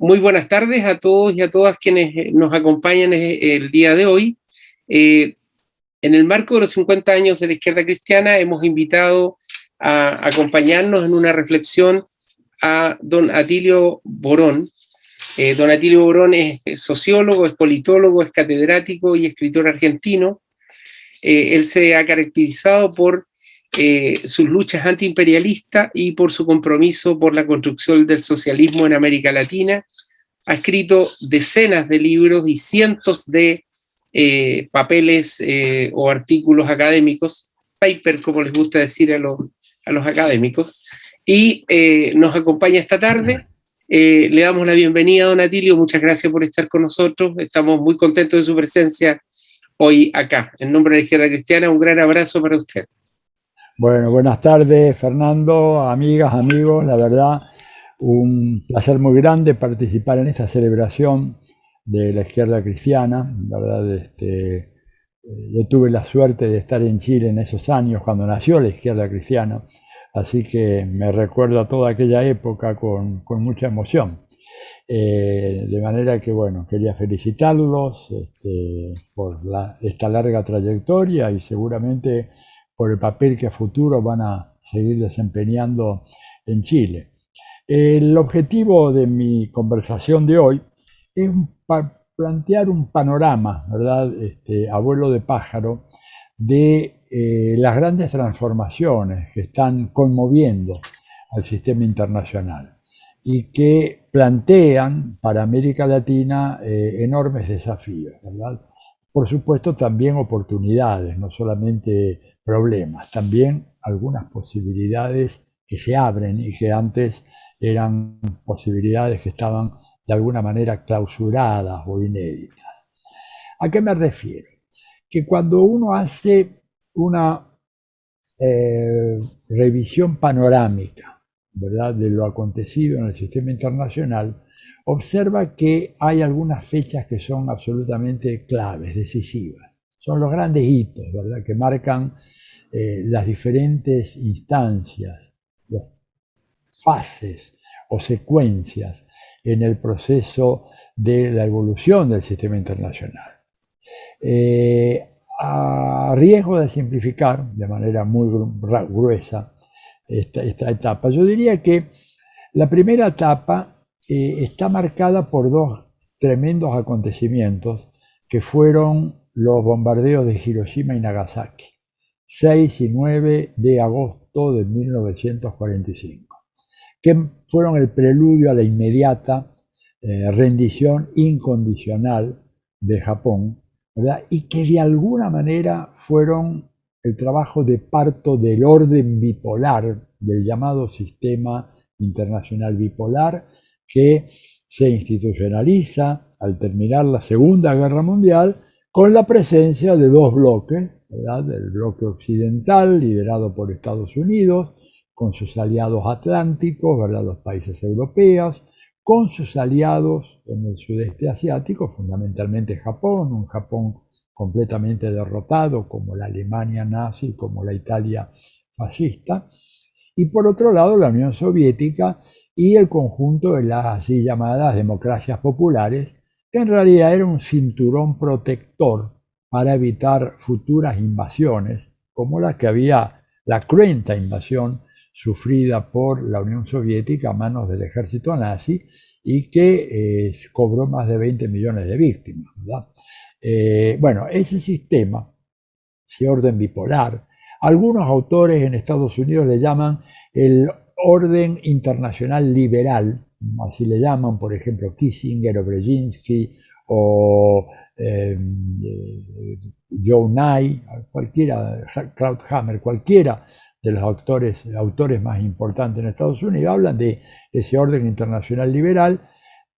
Muy buenas tardes a todos y a todas quienes nos acompañan el día de hoy. En el marco de los 50 años de la izquierda cristiana hemos invitado a acompañarnos en una reflexión a don Atilio Borón. Don Atilio Borón es sociólogo, es politólogo, es catedrático y escritor argentino. Él se ha caracterizado por sus luchas antiimperialistas y por su compromiso por la construcción del socialismo en América Latina. Ha escrito decenas de libros y cientos de papeles o artículos académicos, paper como les gusta decir a los académicos, y nos acompaña esta tarde. Le damos la bienvenida a don Atilio, muchas gracias por estar con nosotros, estamos muy contentos de su presencia hoy acá. En nombre de la Izquierda Cristiana, un gran abrazo para usted. Bueno, buenas tardes, Fernando, amigas, amigos. La verdad, un placer muy grande participar en esta celebración de la izquierda cristiana. La verdad, yo tuve la suerte de estar en Chile en esos años cuando nació la izquierda cristiana, así que me recuerdo a toda aquella época con mucha emoción. De manera que, bueno, quería felicitarlos por esta larga trayectoria y seguramente por el papel que a futuro van a seguir desempeñando en Chile. El objetivo de mi conversación de hoy es plantear un panorama, ¿verdad? Abuelo de pájaro, de las grandes transformaciones que están conmoviendo al sistema internacional y que plantean para América Latina enormes desafíos, ¿verdad? Por supuesto también oportunidades, no solamente problemas, también algunas posibilidades que se abren y que antes eran posibilidades que estaban de alguna manera clausuradas o inéditas. ¿A qué me refiero? Que cuando uno hace una revisión panorámica, ¿verdad?, de lo acontecido en el sistema internacional, observa que hay algunas fechas que son absolutamente claves, decisivas. Son los grandes hitos, ¿verdad?, que marcan las diferentes instancias, las fases o secuencias en el proceso de la evolución del sistema internacional. A riesgo de simplificar de manera muy gruesa esta etapa, yo diría que la primera etapa está marcada por dos tremendos acontecimientos que fueron los bombardeos de Hiroshima y Nagasaki, 6 y 9 de agosto de 1945, que fueron el preludio a la inmediata rendición incondicional de Japón, ¿verdad?, y que de alguna manera fueron el trabajo de parto del orden bipolar, del llamado sistema internacional bipolar, que se institucionaliza al terminar la Segunda Guerra Mundial con la presencia de dos bloques, ¿verdad?, el bloque occidental liderado por Estados Unidos, con sus aliados atlánticos, ¿verdad?, los países europeos, con sus aliados en el sudeste asiático, fundamentalmente Japón, un Japón completamente derrotado, como la Alemania nazi, como la Italia fascista, y por otro lado la Unión Soviética y el conjunto de las así llamadas democracias populares, que en realidad era un cinturón protector para evitar futuras invasiones, como la que había, la cruenta invasión sufrida por la Unión Soviética a manos del ejército nazi y que cobró más de 20 millones de víctimas, ¿verdad? Bueno, ese sistema, ese orden bipolar, algunos autores en Estados Unidos le llaman el orden internacional liberal, así le llaman, por ejemplo, Kissinger o Brzezinski o Joe Nye, cualquiera, Krauthammer, cualquiera de los autores más importantes en Estados Unidos, hablan de ese orden internacional liberal,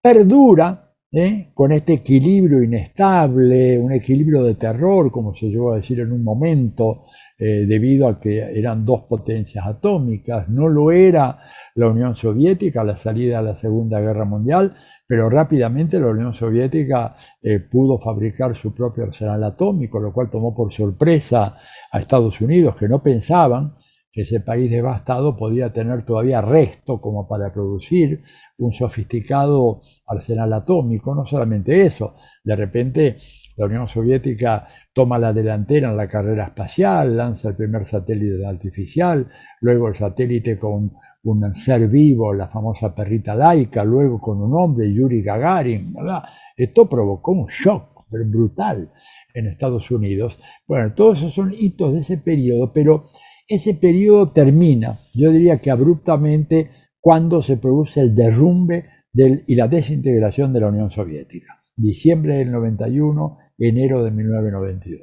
perdura con este equilibrio inestable, un equilibrio de terror, como se llegó a decir en un momento, debido a que eran dos potencias atómicas. No lo era la Unión Soviética a la salida de la Segunda Guerra Mundial, pero rápidamente la Unión Soviética pudo fabricar su propio arsenal atómico, lo cual tomó por sorpresa a Estados Unidos, que no pensaban que ese país devastado podía tener todavía resto como para producir un sofisticado arsenal atómico. No solamente eso, de repente la Unión Soviética toma la delantera en la carrera espacial, lanza el primer satélite artificial, luego el satélite con un ser vivo, la famosa perrita laica, luego con un hombre, Yuri Gagarin, ¿verdad? Esto provocó un shock brutal en Estados Unidos. Bueno, todos esos son hitos de ese periodo, pero ese periodo termina, yo diría que abruptamente, cuando se produce el derrumbe y la desintegración de la Unión Soviética. Diciembre del 91, enero de 1992.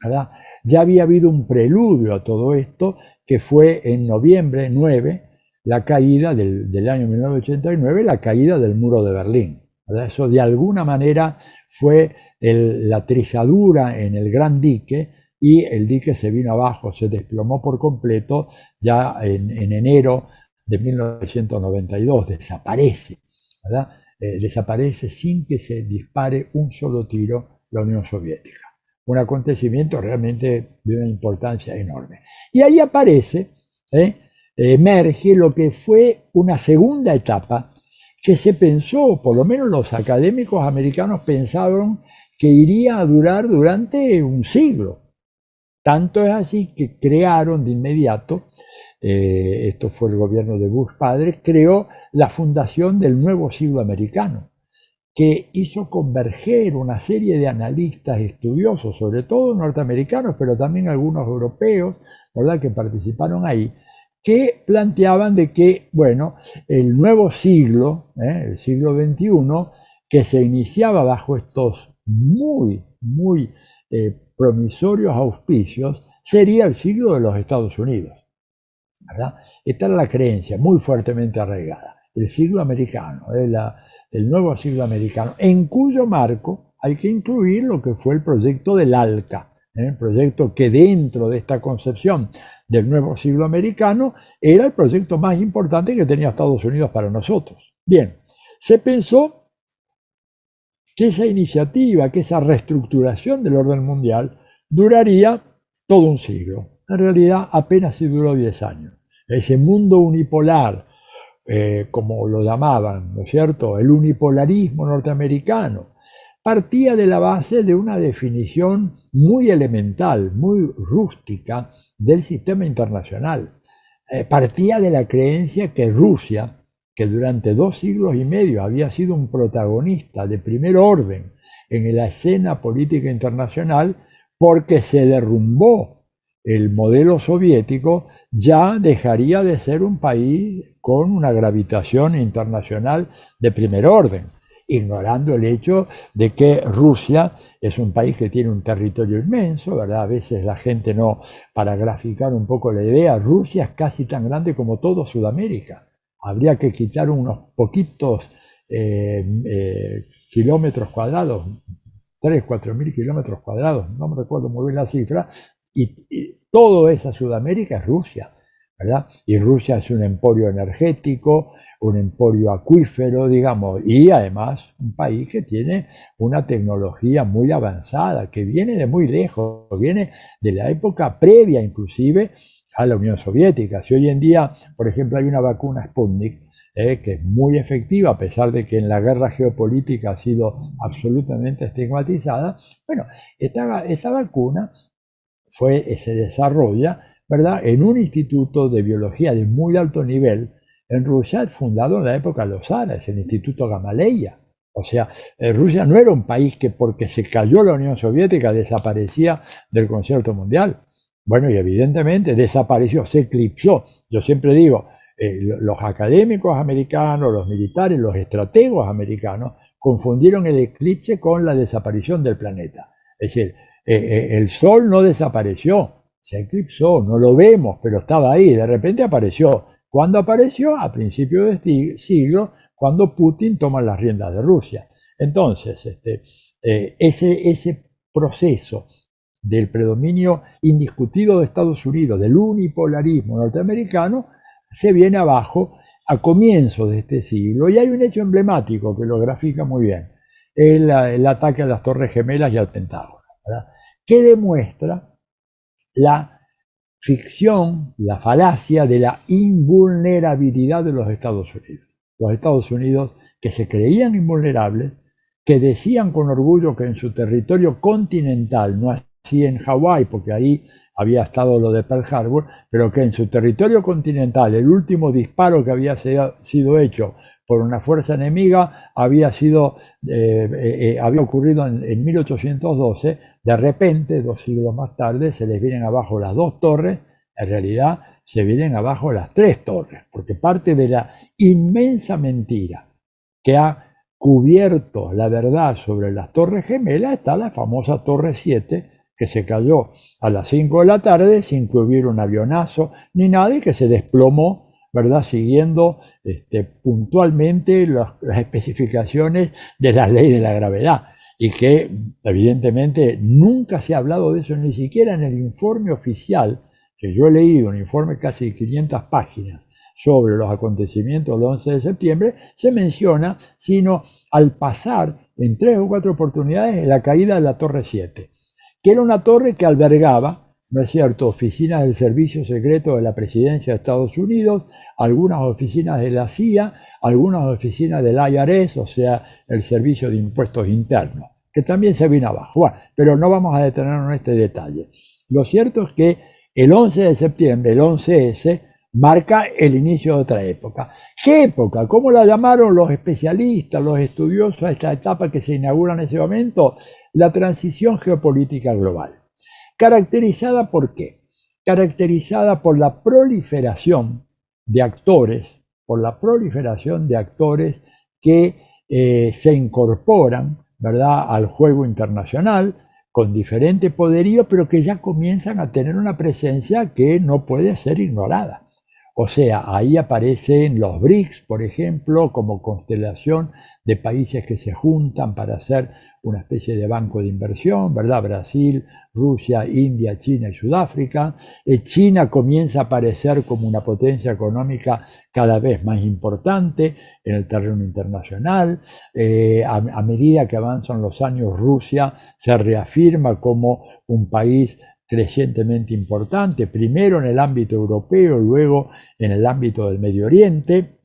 ¿Verdad? Ya había habido un preludio a todo esto, que fue en noviembre 9, la caída del año 1989, la caída del muro de Berlín. ¿Verdad? Eso de alguna manera fue la trizadura en el gran dique, y el dique se vino abajo, se desplomó por completo ya en enero de 1992, desaparece, ¿verdad? Desaparece sin que se dispare un solo tiro la Unión Soviética. Un acontecimiento realmente de una importancia enorme. Y ahí aparece, emerge lo que fue una segunda etapa que se pensó, por lo menos los académicos americanos pensaron que iría a durar durante un siglo. Tanto es así que crearon de inmediato, esto fue el gobierno de Bush padre, creó la fundación del nuevo siglo americano, que hizo converger una serie de analistas estudiosos, sobre todo norteamericanos, pero también algunos europeos, ¿verdad?, que participaron ahí, que planteaban de que, bueno, el nuevo siglo, el siglo XXI, que se iniciaba bajo estos muy promisorios auspicios, sería el siglo de los Estados Unidos, ¿verdad? Esta era la creencia muy fuertemente arraigada, el siglo americano, el nuevo siglo americano, en cuyo marco hay que incluir lo que fue el proyecto del ALCA, el proyecto que dentro de esta concepción del nuevo siglo americano era el proyecto más importante que tenía Estados Unidos para nosotros. Bien, se pensó que esa iniciativa, que esa reestructuración del orden mundial duraría todo un siglo. En realidad apenas si duró 10 años. Ese mundo unipolar, como lo llamaban, ¿no es cierto?, el unipolarismo norteamericano, partía de la base de una definición muy elemental, muy rústica del sistema internacional. Partía de la creencia que Rusia, que durante 2 siglos y medio había sido un protagonista de primer orden en la escena política internacional, porque se derrumbó el modelo soviético, ya dejaría de ser un país con una gravitación internacional de primer orden, ignorando el hecho de que Rusia es un país que tiene un territorio inmenso, ¿verdad? A veces la gente no, para graficar un poco la idea, Rusia es casi tan grande como todo Sudamérica. Habría que quitar unos poquitos kilómetros cuadrados, 3, 4 mil kilómetros cuadrados, no me recuerdo muy bien la cifra, y toda esa Sudamérica es Rusia, ¿verdad? Y Rusia es un emporio energético, un emporio acuífero, digamos, y además un país que tiene una tecnología muy avanzada, que viene de muy lejos, viene de la época previa inclusive a la Unión Soviética. Si hoy en día, por ejemplo, hay una vacuna Sputnik, que es muy efectiva, a pesar de que en la guerra geopolítica ha sido absolutamente estigmatizada, bueno, esta vacuna se desarrolla, ¿verdad?, en un instituto de biología de muy alto nivel en Rusia, fundado en la época de los zares, el Instituto Gamaleya. O sea, Rusia no era un país que porque se cayó la Unión Soviética desaparecía del concierto mundial. Bueno, y evidentemente desapareció, se eclipsó. Yo siempre digo, los académicos americanos, los militares, los estrategos americanos confundieron el eclipse con la desaparición del planeta. Es decir, el Sol no desapareció, se eclipsó, no lo vemos, pero estaba ahí, de repente apareció. ¿Cuándo apareció? A principios de siglo, cuando Putin toma las riendas de Rusia. Entonces, ese proceso del predominio indiscutido de Estados Unidos, del unipolarismo norteamericano, se viene abajo a comienzos de este siglo. Y hay un hecho emblemático que lo grafica muy bien, el ataque a las Torres Gemelas y al Pentágono, ¿verdad?, que demuestra la ficción, la falacia de la invulnerabilidad de los Estados Unidos. Los Estados Unidos, que se creían invulnerables, que decían con orgullo que en su territorio continental, no así en Hawái, porque ahí había estado lo de Pearl Harbor, pero que en su territorio continental el último disparo que había sido hecho por una fuerza enemiga había ocurrido en 1812. De repente, 2 siglos más tarde, se les vienen abajo las 2 torres, en realidad se vienen abajo las 3 torres, porque parte de la inmensa mentira que ha cubierto la verdad sobre las Torres Gemelas está la famosa Torre 7, que se cayó a las 5 de la tarde sin que hubiera un avionazo ni nada y que se desplomó, ¿verdad? Siguiendo puntualmente las especificaciones de la ley de la gravedad, y que evidentemente nunca se ha hablado de eso, ni siquiera en el informe oficial, que yo he leído, un informe casi de 500 páginas sobre los acontecimientos del 11 de septiembre, se menciona, sino al pasar en 3 o 4 oportunidades la caída de la Torre 7, que era una torre que albergaba, ¿no es cierto?, oficinas del Servicio Secreto de la Presidencia de Estados Unidos, algunas oficinas de la CIA, algunas oficinas del IRS, o sea, el Servicio de Impuestos Internos, que también se vino abajo. Bueno, pero no vamos a detenernos en este detalle. Lo cierto es que el 11 de septiembre, el 11S, marca el inicio de otra época. ¿Qué época? ¿Cómo la llamaron los especialistas, los estudiosos a esta etapa que se inaugura en ese momento? La transición geopolítica global. ¿Caracterizada por qué? Caracterizada por la proliferación de actores, que se incorporan, ¿verdad?, al juego internacional con diferente poderío, pero que ya comienzan a tener una presencia que no puede ser ignorada. O sea, ahí aparecen los BRICS, por ejemplo, como constelación de países que se juntan para hacer una especie de banco de inversión, ¿verdad? Brasil, Rusia, India, China y Sudáfrica. China comienza a aparecer como una potencia económica cada vez más importante en el terreno internacional. A medida que avanzan los años, Rusia se reafirma como un país crecientemente importante, primero en el ámbito europeo, luego en el ámbito del Medio Oriente,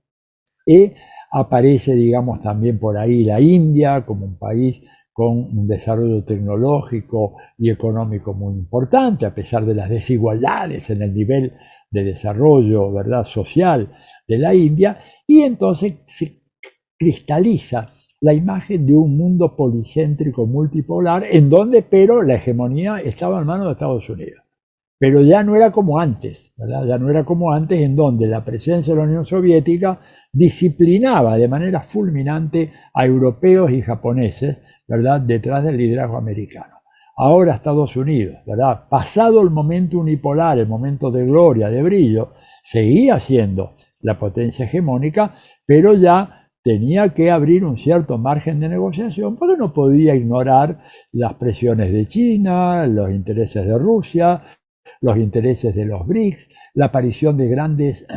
y aparece, digamos, también por ahí la India como un país con un desarrollo tecnológico y económico muy importante, a pesar de las desigualdades en el nivel de desarrollo, ¿verdad?, social de la India, y entonces se cristaliza la imagen de un mundo policéntrico multipolar en donde, pero la hegemonía estaba en manos de Estados Unidos. Pero ya no era como antes, ¿verdad? Ya no era como antes, en donde la presencia de la Unión Soviética disciplinaba de manera fulminante a europeos y japoneses, ¿verdad?, detrás del liderazgo americano. Ahora Estados Unidos, ¿verdad?, pasado el momento unipolar, el momento de gloria, de brillo, seguía siendo la potencia hegemónica, pero ya tenía que abrir un cierto margen de negociación porque no podía ignorar las presiones de China, los intereses de Rusia, los intereses de los BRICS, la aparición de grandes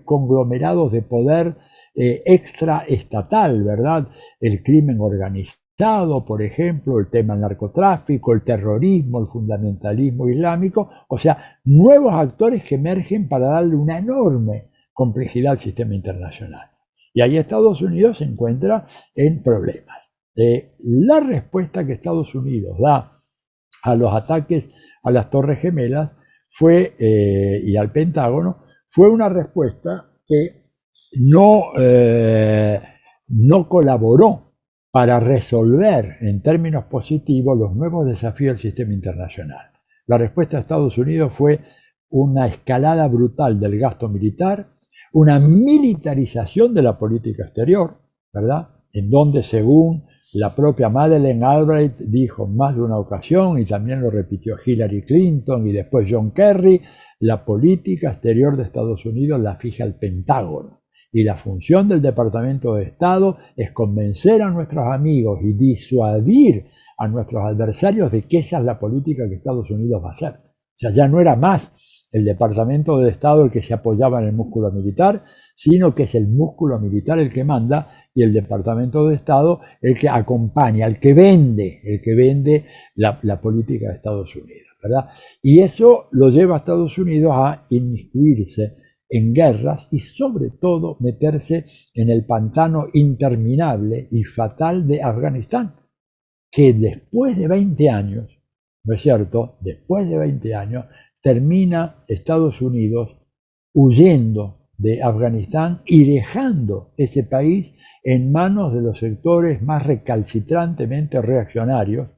conglomerados de poder extraestatal, ¿verdad? El crimen organizado, por ejemplo, el tema del narcotráfico, el terrorismo, el fundamentalismo islámico, o sea, nuevos actores que emergen para darle una enorme complejidad al sistema internacional. Y ahí Estados Unidos se encuentra en problemas. La respuesta que Estados Unidos da a los ataques a las Torres Gemelas y al Pentágono fue una respuesta que no colaboró para resolver en términos positivos los nuevos desafíos del sistema internacional. La respuesta de Estados Unidos fue una escalada brutal del gasto militar, una militarización de la política exterior, ¿verdad?, en donde, según la propia Madeleine Albright dijo en más de una ocasión, y también lo repitió Hillary Clinton y después John Kerry, la política exterior de Estados Unidos la fija el Pentágono. Y la función del Departamento de Estado es convencer a nuestros amigos y disuadir a nuestros adversarios de que esa es la política que Estados Unidos va a hacer. O sea, ya no era más el Departamento de Estado el que se apoyaba en el músculo militar, sino que es el músculo militar el que manda y el Departamento de Estado el que acompaña, el que vende la política de Estados Unidos. ¿verdad? Y eso lo lleva a Estados Unidos a inmiscuirse en guerras y sobre todo meterse en el pantano interminable y fatal de Afganistán, que después de 20 años, ¿no es cierto? Después de 20 años, termina Estados Unidos huyendo de Afganistán y dejando ese país en manos de los sectores más recalcitrantemente reaccionarios,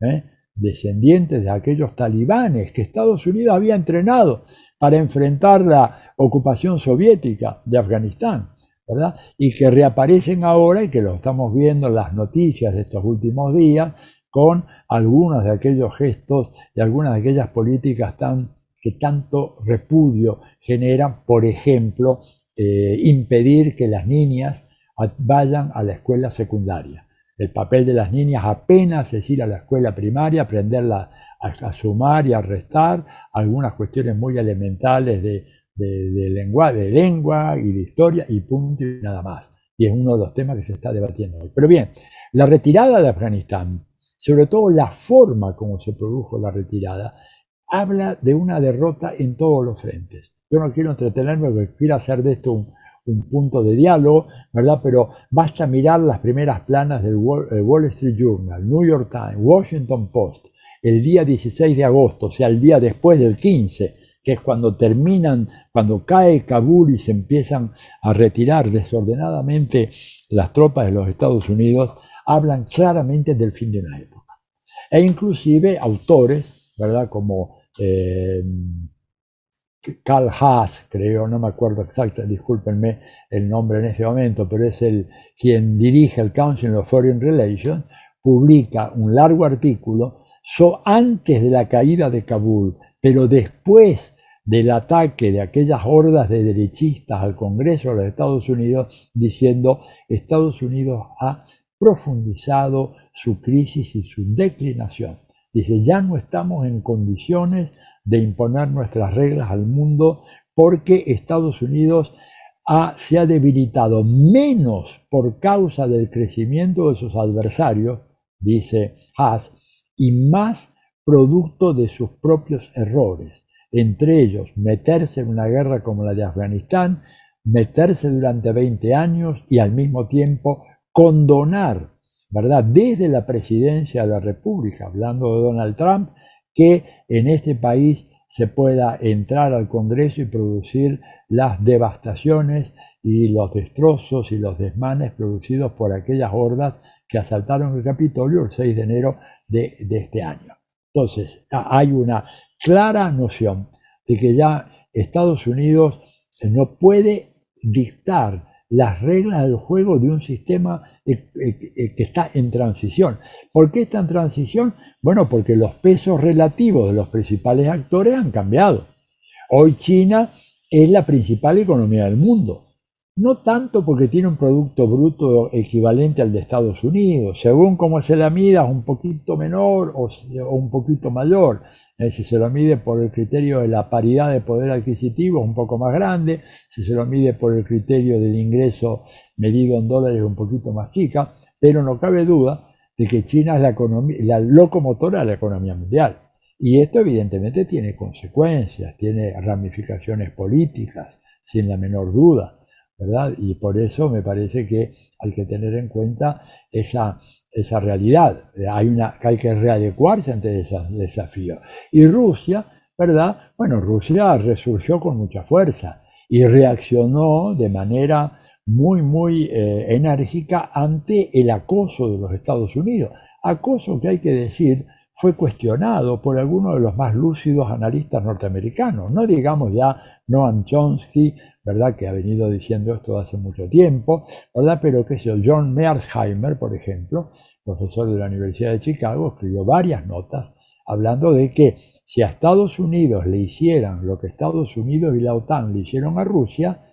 ¿eh? Descendientes de aquellos talibanes que Estados Unidos había entrenado para enfrentar la ocupación soviética de Afganistán, ¿verdad? Y que reaparecen ahora y que lo estamos viendo en las noticias de estos últimos días con algunos de aquellos gestos y algunas de aquellas políticas que tanto repudio generan, por ejemplo, impedir que las niñas vayan a la escuela secundaria. El papel de las niñas apenas es ir a la escuela primaria, aprenderla a sumar y a restar, algunas cuestiones muy elementales de lengua y de historia y punto y nada más. Y es uno de los temas que se está debatiendo hoy. Pero bien, la retirada de Afganistán, sobre todo la forma como se produjo la retirada, habla de una derrota en todos los frentes. Yo no quiero entretenerme porque quiero hacer de esto un punto de diálogo, ¿verdad? Pero basta mirar las primeras planas del Wall Street Journal, New York Times, Washington Post, el día 16 de agosto, o sea, el día después del 15, que es cuando cuando cae Kabul y se empiezan a retirar desordenadamente las tropas de los Estados Unidos, hablan claramente del fin de una época. E inclusive autores, ¿verdad? Como Carl Haas, creo, no me acuerdo exacto, discúlpenme el nombre en este momento, pero es quien dirige el Council of Foreign Relations, publica un largo artículo antes de la caída de Kabul, pero después del ataque de aquellas hordas de derechistas al Congreso de los Estados Unidos, diciendo Estados Unidos ha profundizado su crisis y su declinación. Dice, ya no estamos en condiciones de imponer nuestras reglas al mundo porque Estados Unidos se ha debilitado menos por causa del crecimiento de sus adversarios, dice Haas, y más producto de sus propios errores, entre ellos meterse en una guerra como la de Afganistán, meterse durante 20 años y al mismo tiempo condonar, ¿verdad?, desde la presidencia de la República, hablando de Donald Trump, que en este país se pueda entrar al Congreso y producir las devastaciones y los destrozos y los desmanes producidos por aquellas hordas que asaltaron el Capitolio el 6 de enero de este año. Entonces, hay una clara noción de que ya Estados Unidos no puede dictar las reglas del juego de un sistema que está en transición. ¿Por qué está en transición? Bueno, porque los pesos relativos de los principales actores han cambiado. Hoy China es la principal economía del mundo. No tanto porque tiene un producto bruto equivalente al de Estados Unidos, según cómo se la mida, es un poquito menor o un poquito mayor. Si se lo mide por el criterio de la paridad de poder adquisitivo, es un poco más grande. Si se lo mide por el criterio del ingreso medido en dólares, es un poquito más chica. Pero no cabe duda de que China es la locomotora de la economía mundial. Y esto evidentemente tiene consecuencias, tiene ramificaciones políticas, sin la menor duda, ¿verdad? Y por eso me parece que hay que tener en cuenta esa realidad. Hay que readecuarse ante esos desafíos. Y Rusia, ¿verdad? Bueno, Rusia resurgió con mucha fuerza y reaccionó de manera muy enérgica ante el acoso de los Estados Unidos. Acoso que hay que decir fue cuestionado por algunos de los más lúcidos analistas norteamericanos. No digamos ya Noam Chomsky, ¿verdad?, que ha venido diciendo esto hace mucho tiempo, ¿verdad? Pero qué sé yo, John Mearsheimer, por ejemplo, profesor de la Universidad de Chicago, escribió varias notas hablando de que si a Estados Unidos le hicieran lo que Estados Unidos y la OTAN le hicieron a Rusia,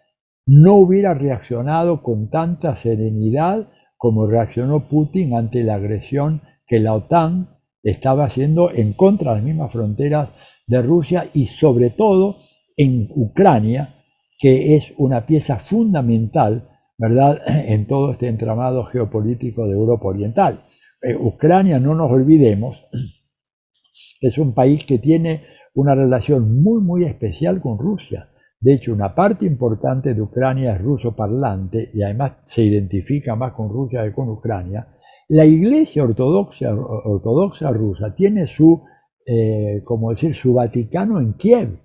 no hubiera reaccionado con tanta serenidad como reaccionó Putin ante la agresión que la OTAN estaba haciendo en contra de las mismas fronteras de Rusia y sobre todo en Ucrania, que es una pieza fundamental, ¿verdad?, en todo este entramado geopolítico de Europa Oriental. Ucrania, no nos olvidemos, es un país que tiene una relación muy, muy especial con Rusia. De hecho, una parte importante de Ucrania es ruso parlante y además se identifica más con Rusia que con Ucrania. La Iglesia ortodoxa rusa tiene su, como decir, su Vaticano en Kiev.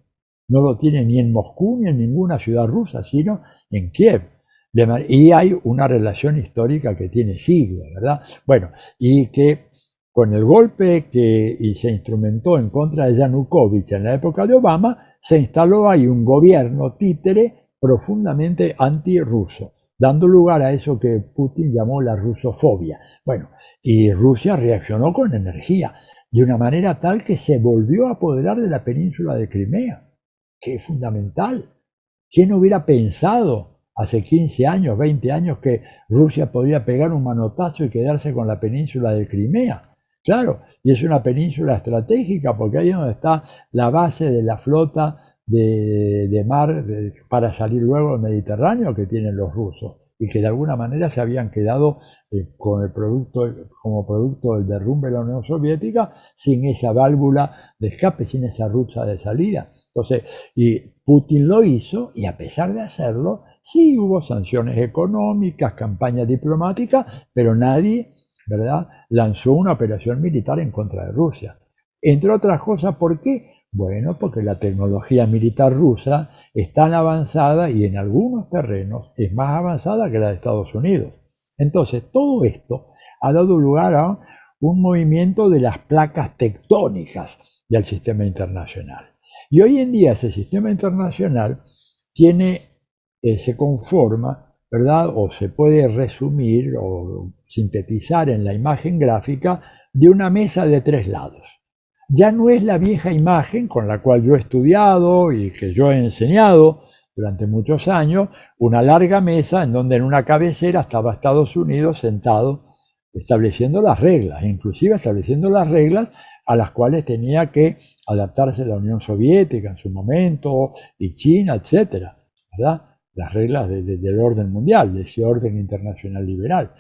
No lo tiene ni en Moscú ni en ninguna ciudad rusa, sino en Kiev. Y hay una relación histórica que tiene siglos, ¿verdad? Bueno, y que con el golpe que se instrumentó en contra de Yanukovych en la época de Obama, se instaló ahí un gobierno títere profundamente antirruso, dando lugar a eso que Putin llamó la rusofobia. Bueno, y Rusia reaccionó con energía, de una manera tal que se volvió a apoderar de la península de Crimea, que es fundamental. ¿Quién hubiera pensado hace 15 años, 20 años, que Rusia podía pegar un manotazo y quedarse con la península de Crimea? Claro, y es una península estratégica porque ahí es donde está la base de la flota de mar para salir luego al Mediterráneo que tienen los rusos y que de alguna manera se habían quedado con el producto, como producto del derrumbe de la Unión Soviética sin esa válvula de escape, sin esa ruta de salida. Entonces, y Putin lo hizo y a pesar de hacerlo, sí hubo sanciones económicas, campañas diplomáticas, pero nadie, ¿verdad?, lanzó una operación militar en contra de Rusia. Entre otras cosas, ¿por qué? Bueno, porque la tecnología militar rusa es tan avanzada y en algunos terrenos es más avanzada que la de Estados Unidos. Entonces, todo esto ha dado lugar a un movimiento de las placas tectónicas del sistema internacional. Y hoy en día ese sistema internacional se conforma, ¿verdad?, o se puede resumir o sintetizar en la imagen gráfica de una mesa de 3 lados. Ya no es la vieja imagen con la cual yo he estudiado y que yo he enseñado durante muchos años, una larga mesa en donde en una cabecera estaba Estados Unidos sentado estableciendo las reglas, inclusive estableciendo las reglas a las cuales tenía que adaptarse la Unión Soviética en su momento, y China, etcétera, ¿verdad? Las reglas del orden mundial, de ese orden internacional liberal,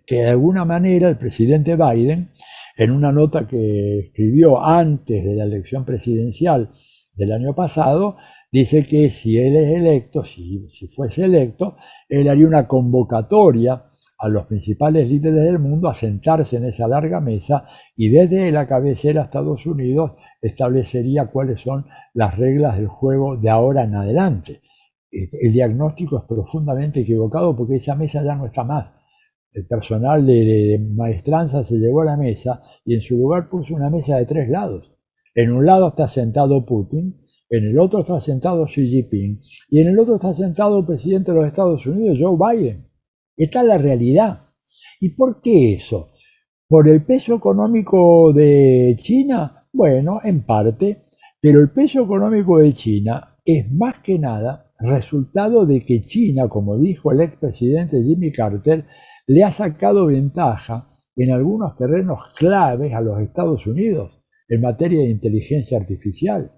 que de alguna manera el presidente Biden, en una nota que escribió antes de la elección presidencial del año pasado, dice que si él es electo, si fuese electo, él haría una convocatoria a los principales líderes del mundo a sentarse en esa larga mesa y desde la cabecera Estados Unidos establecería cuáles son las reglas del juego de ahora en adelante. El diagnóstico es profundamente equivocado porque esa mesa ya no está más. El personal de maestranza se llevó a la mesa y en su lugar puso una mesa de 3 lados. En un lado está sentado Putin, en el otro está sentado Xi Jinping y en el otro está sentado el presidente de los Estados Unidos, Joe Biden. Esta es la realidad. ¿Y por qué eso? ¿Por el peso económico de China? Bueno, en parte, pero el peso económico de China es más que nada resultado de que China, como dijo el expresidente Jimmy Carter, le ha sacado ventaja en algunos terrenos claves a los Estados Unidos, en materia de inteligencia artificial,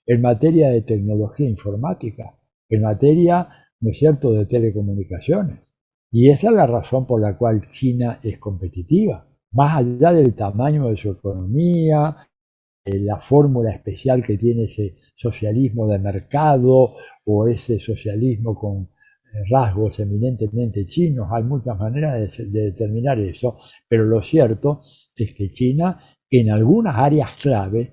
en materia de tecnología informática, en materia, ¿no es cierto?, de telecomunicaciones. Y esa es la razón por la cual China es competitiva, más allá del tamaño de su economía, la fórmula especial que tiene ese socialismo de mercado o ese socialismo con rasgos eminentemente chinos. Hay muchas maneras de determinar eso, pero lo cierto es que China en algunas áreas clave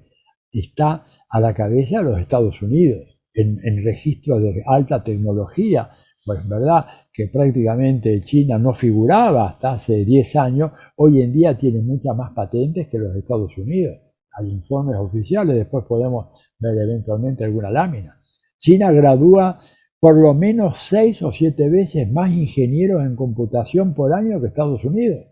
está a la cabeza de los Estados Unidos, en registros de alta tecnología. Pues verdad que prácticamente China no figuraba hasta hace 10 años, hoy en día tiene muchas más patentes que los Estados Unidos. Hay informes oficiales, después podemos ver eventualmente alguna lámina. China gradúa por lo menos 6 o 7 veces más ingenieros en computación por año que Estados Unidos.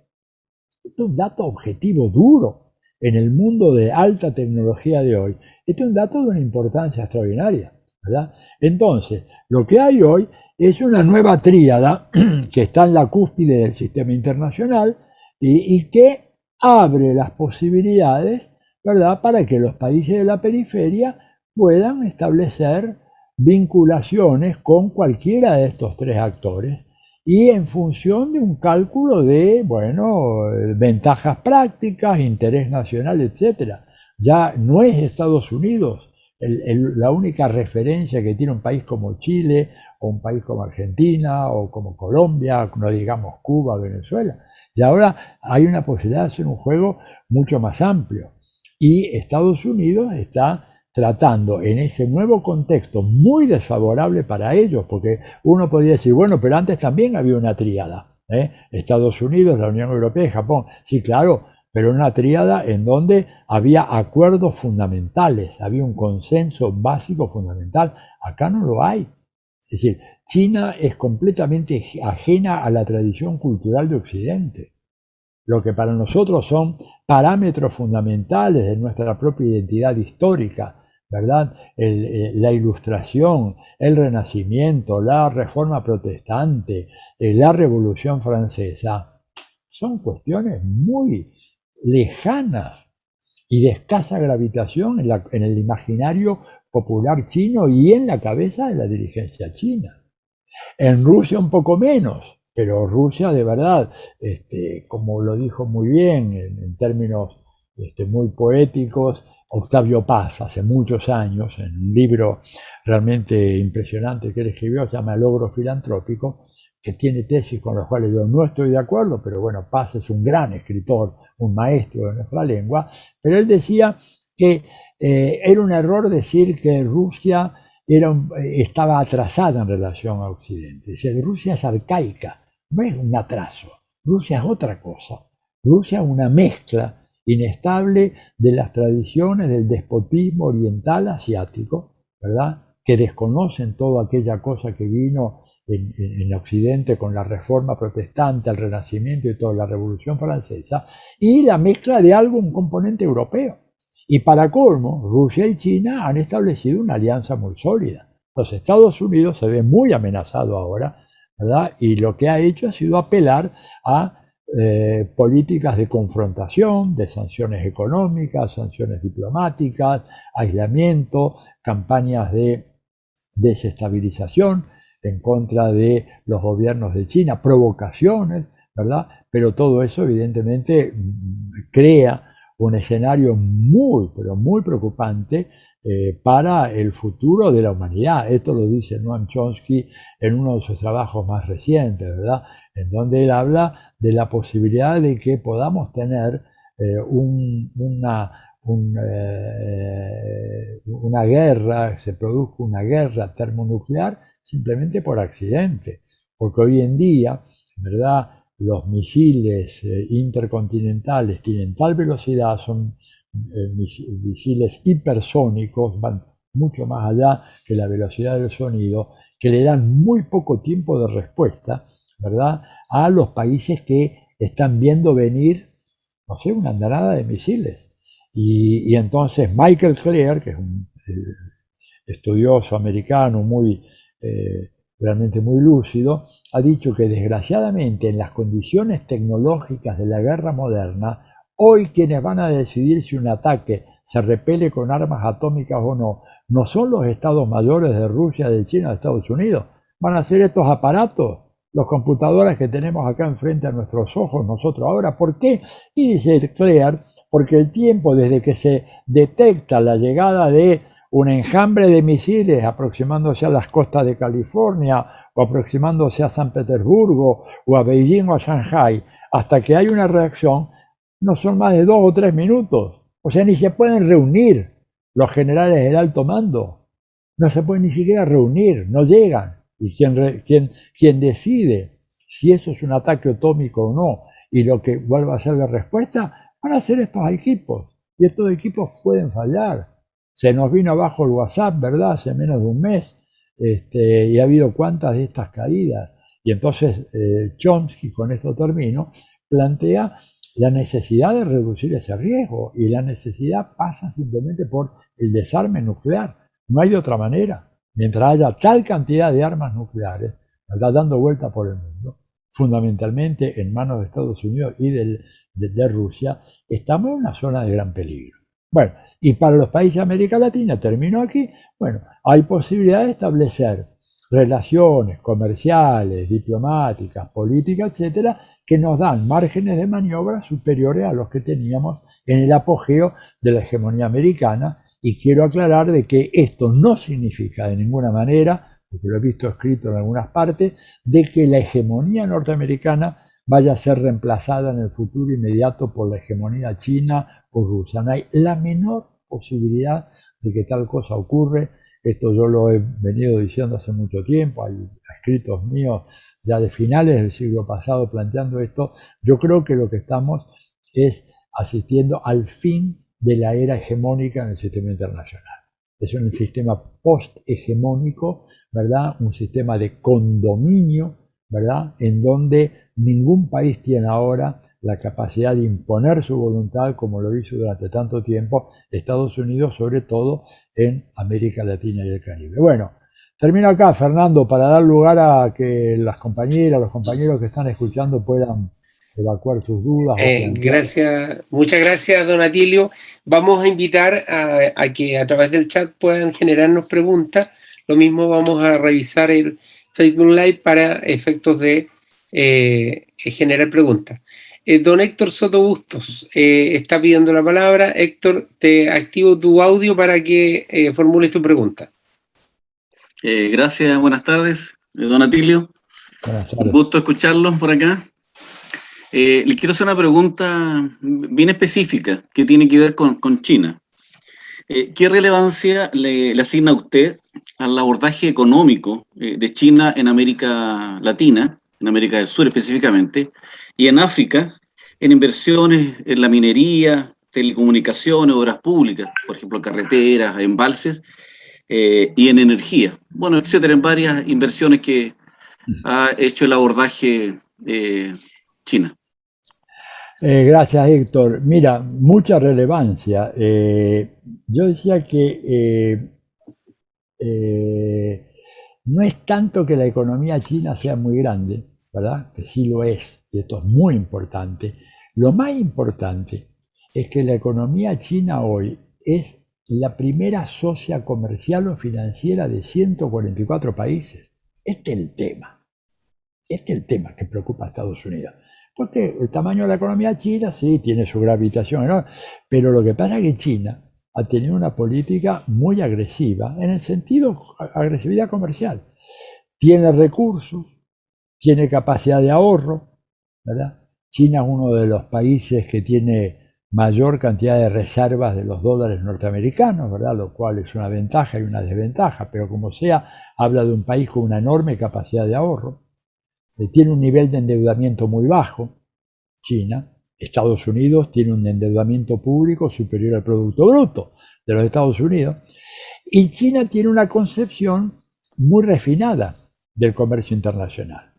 Esto es un dato objetivo duro en el mundo de alta tecnología de hoy. Esto es un dato de una importancia extraordinaria, ¿verdad? Entonces, lo que hay hoy es una nueva tríada que está en la cúspide del sistema internacional y que abre las posibilidades, ¿verdad?, para que los países de la periferia puedan establecer vinculaciones con cualquiera de estos 3 actores y en función de un cálculo de, bueno, ventajas prácticas, interés nacional, etc. Ya no es Estados Unidos la única referencia que tiene un país como Chile, o un país como Argentina, o como Colombia, no digamos Cuba, Venezuela. Y ahora hay una posibilidad de hacer un juego mucho más amplio. Y Estados Unidos está tratando en ese nuevo contexto muy desfavorable para ellos, porque uno podría decir, bueno, pero antes también había una tríada, ¿eh? Estados Unidos, la Unión Europea y Japón. Sí, claro, pero una tríada en donde había acuerdos fundamentales, había un consenso básico fundamental. Acá no lo hay. Es decir, China es completamente ajena a la tradición cultural de Occidente. Lo que para nosotros son parámetros fundamentales de nuestra propia identidad histórica, ¿verdad? La Ilustración, el Renacimiento, la Reforma Protestante, la Revolución Francesa, son cuestiones muy lejanas y de escasa gravitación en el imaginario popular chino y en la cabeza de la dirigencia china. En Rusia un poco menos, pero Rusia de verdad, como lo dijo muy bien en términos muy poéticos, Octavio Paz hace muchos años, en un libro realmente impresionante que él escribió, se llama El Logro Filantrópico, que tiene tesis con las cuales yo no estoy de acuerdo, pero bueno, Paz es un gran escritor, un maestro de nuestra lengua, pero él decía que era un error decir que Rusia estaba atrasada en relación a Occidente. Es decir, Rusia es arcaica, no es un atraso. Rusia es otra cosa. Rusia es una mezcla inestable de las tradiciones del despotismo oriental asiático, ¿verdad? Que desconocen toda aquella cosa que vino en Occidente con la Reforma Protestante, el Renacimiento y toda la Revolución Francesa, y la mezcla de algo, un componente europeo. Y para colmo, Rusia y China han establecido una alianza muy sólida. Los Estados Unidos se ve muy amenazado ahora, ¿verdad? Y lo que ha hecho ha sido apelar a políticas de confrontación, de sanciones económicas, sanciones diplomáticas, aislamiento, campañas de desestabilización en contra de los gobiernos de China, provocaciones, ¿verdad? Pero todo eso evidentemente crea un escenario muy, pero muy preocupante para el futuro de la humanidad. Esto lo dice Noam Chomsky en uno de sus trabajos más recientes, ¿verdad? En donde él habla de la posibilidad de que podamos tener una guerra, se produzca una guerra termonuclear simplemente por accidente, porque hoy en día, ¿verdad? Los misiles intercontinentales tienen tal velocidad, son misiles hipersónicos, van mucho más allá que la velocidad del sonido, que le dan muy poco tiempo de respuesta, ¿verdad? A los países que están viendo venir, no sé, una andanada de misiles. Y entonces Michael Clear, que es un estudioso americano realmente muy lúcido, ha dicho que desgraciadamente en las condiciones tecnológicas de la guerra moderna, hoy quienes van a decidir si un ataque se repele con armas atómicas o no, no son los estados mayores de Rusia, de China, de Estados Unidos, van a ser estos aparatos, los computadoras que tenemos acá enfrente a nuestros ojos, nosotros ahora. ¿Por qué? Y dice Clear, porque el tiempo desde que se detecta la llegada de un enjambre de misiles aproximándose a las costas de California o aproximándose a San Petersburgo o a Beijing o a Shanghai, hasta que hay una reacción, no son más de 2 o 3 minutos. O sea, ni se pueden reunir los generales del alto mando. No se pueden ni siquiera reunir, no llegan. Y quien decide si eso es un ataque atómico o no y lo que vuelva a ser la respuesta, van a ser estos equipos. Y estos equipos pueden fallar. Se nos vino abajo el WhatsApp, ¿verdad? Hace menos de un mes, y ha habido cuantas de estas caídas. Y entonces Chomsky, con esto termino, plantea la necesidad de reducir ese riesgo. Y la necesidad pasa simplemente por el desarme nuclear. No hay de otra manera. Mientras haya tal cantidad de armas nucleares, ¿verdad?, dando vuelta por el mundo, fundamentalmente en manos de Estados Unidos y de Rusia, estamos en una zona de gran peligro. Bueno, y para los países de América Latina, termino aquí, bueno, hay posibilidad de establecer relaciones comerciales, diplomáticas, políticas, etcétera, que nos dan márgenes de maniobra superiores a los que teníamos en el apogeo de la hegemonía americana. Y quiero aclarar de que esto no significa de ninguna manera, porque lo he visto escrito en algunas partes, de que la hegemonía norteamericana vaya a ser reemplazada en el futuro inmediato por la hegemonía china o rusa. No hay la menor posibilidad de que tal cosa ocurre. Esto yo lo he venido diciendo hace mucho tiempo, hay escritos míos ya de finales del siglo pasado planteando esto. Yo creo que lo que estamos es asistiendo al fin de la era hegemónica en el sistema internacional. Es un sistema post-hegemónico, ¿verdad? Un sistema de condominio, ¿verdad? En donde ningún país tiene ahora la capacidad de imponer su voluntad como lo hizo durante tanto tiempo Estados Unidos, sobre todo en América Latina y el Caribe. Bueno, termino acá, Fernando, para dar lugar a que las compañeras, los compañeros que están escuchando puedan evacuar sus dudas. Muchas gracias, don Atilio. Vamos a invitar a que a través del chat puedan generarnos preguntas. Lo mismo vamos a revisar el Facebook Live para efectos de generar preguntas. Don Héctor Soto Bustos está pidiendo la palabra. Héctor, te activo tu audio para que formules tu pregunta. Gracias, buenas tardes, don Atilio. Buenas tardes. Un gusto escucharlos por acá. Le quiero hacer una pregunta bien específica que tiene que ver con China. ¿Qué relevancia le asigna a usted al abordaje económico de China en América Latina, en América del Sur específicamente, y en África, en inversiones en la minería, telecomunicaciones, obras públicas, por ejemplo, carreteras, embalses, y en energía? Bueno, etcétera, en varias inversiones que ha hecho el abordaje China. Gracias, Héctor. Mira, mucha relevancia. Yo decía que no es tanto que la economía china sea muy grande, ¿verdad? Que sí lo es, y esto es muy importante. Lo más importante es que la economía china hoy es la primera socia comercial o financiera de 144 países. Este es el tema. Este es el tema que preocupa a Estados Unidos. Porque el tamaño de la economía china sí tiene su gravitación enorme, pero lo que pasa es que China ha tenido una política muy agresiva, en el sentido agresividad comercial. Tiene recursos, tiene capacidad de ahorro, ¿verdad? China es uno de los países que tiene mayor cantidad de reservas de los dólares norteamericanos, ¿verdad? Lo cual es una ventaja y una desventaja, pero como sea, habla de un país con una enorme capacidad de ahorro. Tiene un nivel de endeudamiento muy bajo, China. Estados Unidos tiene un endeudamiento público superior al Producto Bruto de los Estados Unidos. Y China tiene una concepción muy refinada del comercio internacional.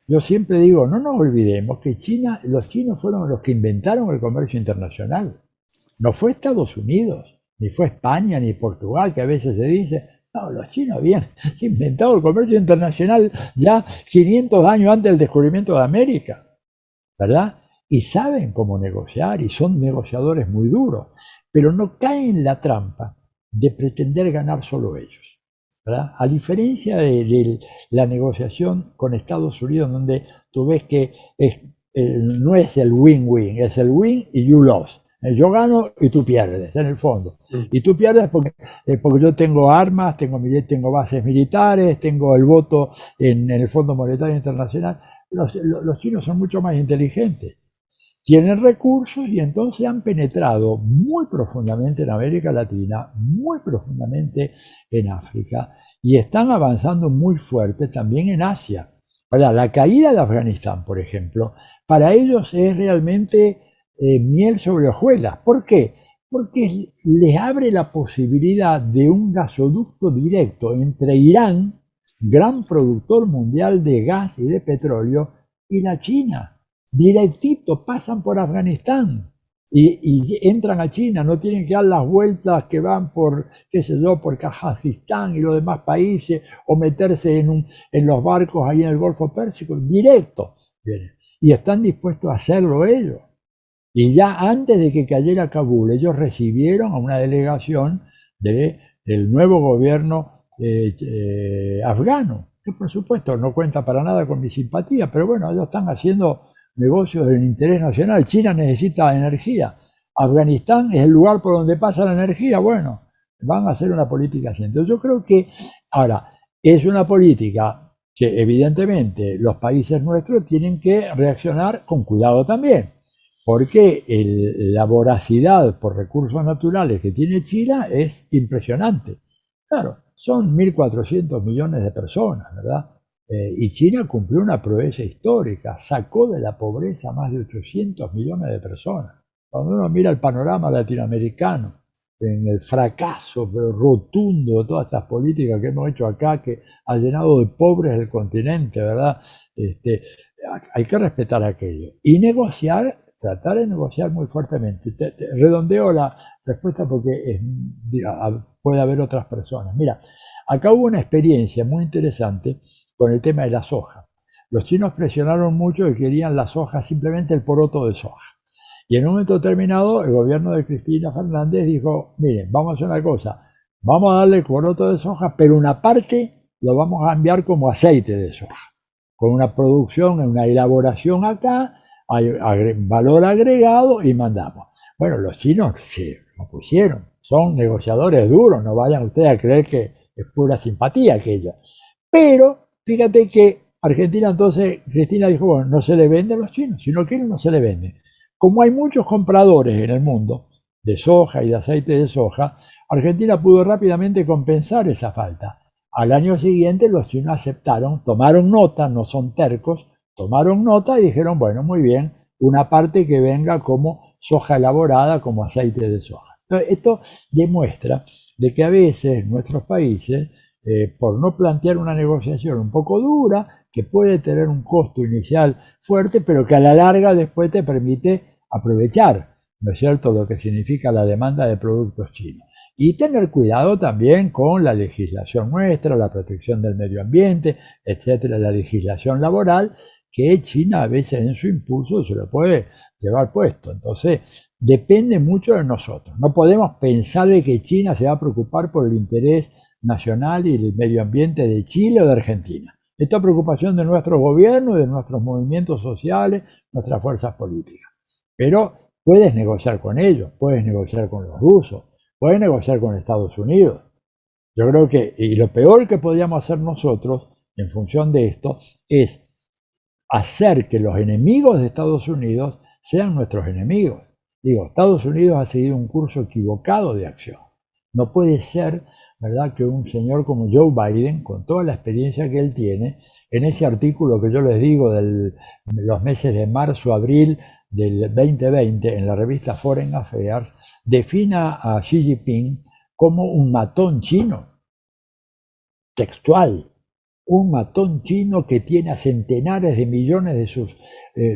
Yo siempre digo, no nos olvidemos que los chinos fueron los que inventaron el comercio internacional. No fue Estados Unidos, ni fue España, ni Portugal, que a veces se dice. No, los chinos habían inventado el comercio internacional ya 500 años antes del descubrimiento de América, ¿verdad? Y saben cómo negociar y son negociadores muy duros, pero no caen en la trampa de pretender ganar solo ellos, ¿verdad? A diferencia de la negociación con Estados Unidos, donde tú ves que no es el win-win, es el win y you lose. Yo gano y tú pierdes, en el fondo. Y tú pierdes porque yo tengo armas, tengo bases militares, tengo el voto en el Fondo Monetario Internacional. Los chinos son mucho más inteligentes. Tienen recursos y entonces han penetrado muy profundamente en América Latina, muy profundamente en África, y están avanzando muy fuerte también en Asia. La caída de Afganistán, por ejemplo, para ellos es realmente miel sobre hojuelas. ¿Por qué? Porque les abre la posibilidad de un gasoducto directo entre Irán, gran productor mundial de gas y de petróleo, y la China. Directito pasan por Afganistán y entran a China, no tienen que dar las vueltas que van por, qué sé yo, por Kazajistán y los demás países, o meterse en los barcos ahí en el Golfo Pérsico, directo vienen. Y están dispuestos a hacerlo ellos. Y ya antes de que cayera Kabul, ellos recibieron a una delegación del nuevo gobierno afgano. que por supuesto no cuenta para nada con mi simpatía, pero bueno, ellos están haciendo negocios del interés nacional. China necesita energía. Afganistán es el lugar por donde pasa la energía. Bueno, van a hacer una política así. Entonces yo creo que, ahora, es una política que evidentemente los países nuestros tienen que reaccionar con cuidado también, porque la voracidad por recursos naturales que tiene China es impresionante. Claro, son 1.400 millones de personas, ¿verdad? Y China cumplió una proeza histórica, sacó de la pobreza a más de 800 millones de personas. Cuando uno mira el panorama latinoamericano, en el fracaso rotundo de todas estas políticas que hemos hecho acá, que ha llenado de pobres el continente, ¿verdad? Hay que respetar aquello. Y negociar, tratar de negociar muy fuertemente. Redondeo la respuesta porque puede haber otras personas. Mira, acá hubo una experiencia muy interesante con el tema de la soja. Los chinos presionaron mucho y querían la soja, simplemente el poroto de soja. Y en un momento determinado, el gobierno de Cristina Fernández dijo, miren, vamos a hacer una cosa, vamos a darle el poroto de soja, pero una parte lo vamos a enviar como aceite de soja, con una producción, una elaboración acá, hay valor agregado y mandamos. Bueno, los chinos se lo pusieron, son negociadores duros, no vayan ustedes a creer que es pura simpatía aquello. Pero fíjate que Argentina entonces, Cristina dijo, bueno, no se le vende a los chinos, si no quieren no se le vende. Como hay muchos compradores en el mundo de soja y de aceite de soja, Argentina pudo rápidamente compensar esa falta. Al año siguiente los chinos aceptaron, tomaron nota, no son tercos, tomaron nota y dijeron, bueno, muy bien, una parte que venga como soja elaborada, como aceite de soja. Entonces, esto demuestra de que a veces nuestros países, por no plantear una negociación un poco dura, que puede tener un costo inicial fuerte, pero que a la larga después te permite aprovechar, ¿no es cierto?, lo que significa la demanda de productos chinos. Y tener cuidado también con la legislación nuestra, la protección del medio ambiente, etcétera, la legislación laboral, que China a veces en su impulso se lo puede llevar puesto. Entonces, depende mucho de nosotros. No podemos pensar de que China se va a preocupar por el interés nacional y el medio ambiente de Chile o de Argentina. Esta preocupación de nuestro gobierno, de nuestros movimientos sociales, nuestras fuerzas políticas. Pero puedes negociar con ellos, puedes negociar con los rusos, puedes negociar con Estados Unidos. Yo creo que, y lo peor que podríamos hacer nosotros, en función de esto, es hacer que los enemigos de Estados Unidos sean nuestros enemigos. Digo, Estados Unidos ha seguido un curso equivocado de acción. No puede ser, ¿verdad?, que un señor como Joe Biden, con toda la experiencia que él tiene, en ese artículo que yo les digo de los meses de marzo, abril del 2020 en la revista Foreign Affairs, defina a Xi Jinping como un matón chino, textual, un matón chino que tiene a centenares de millones de sus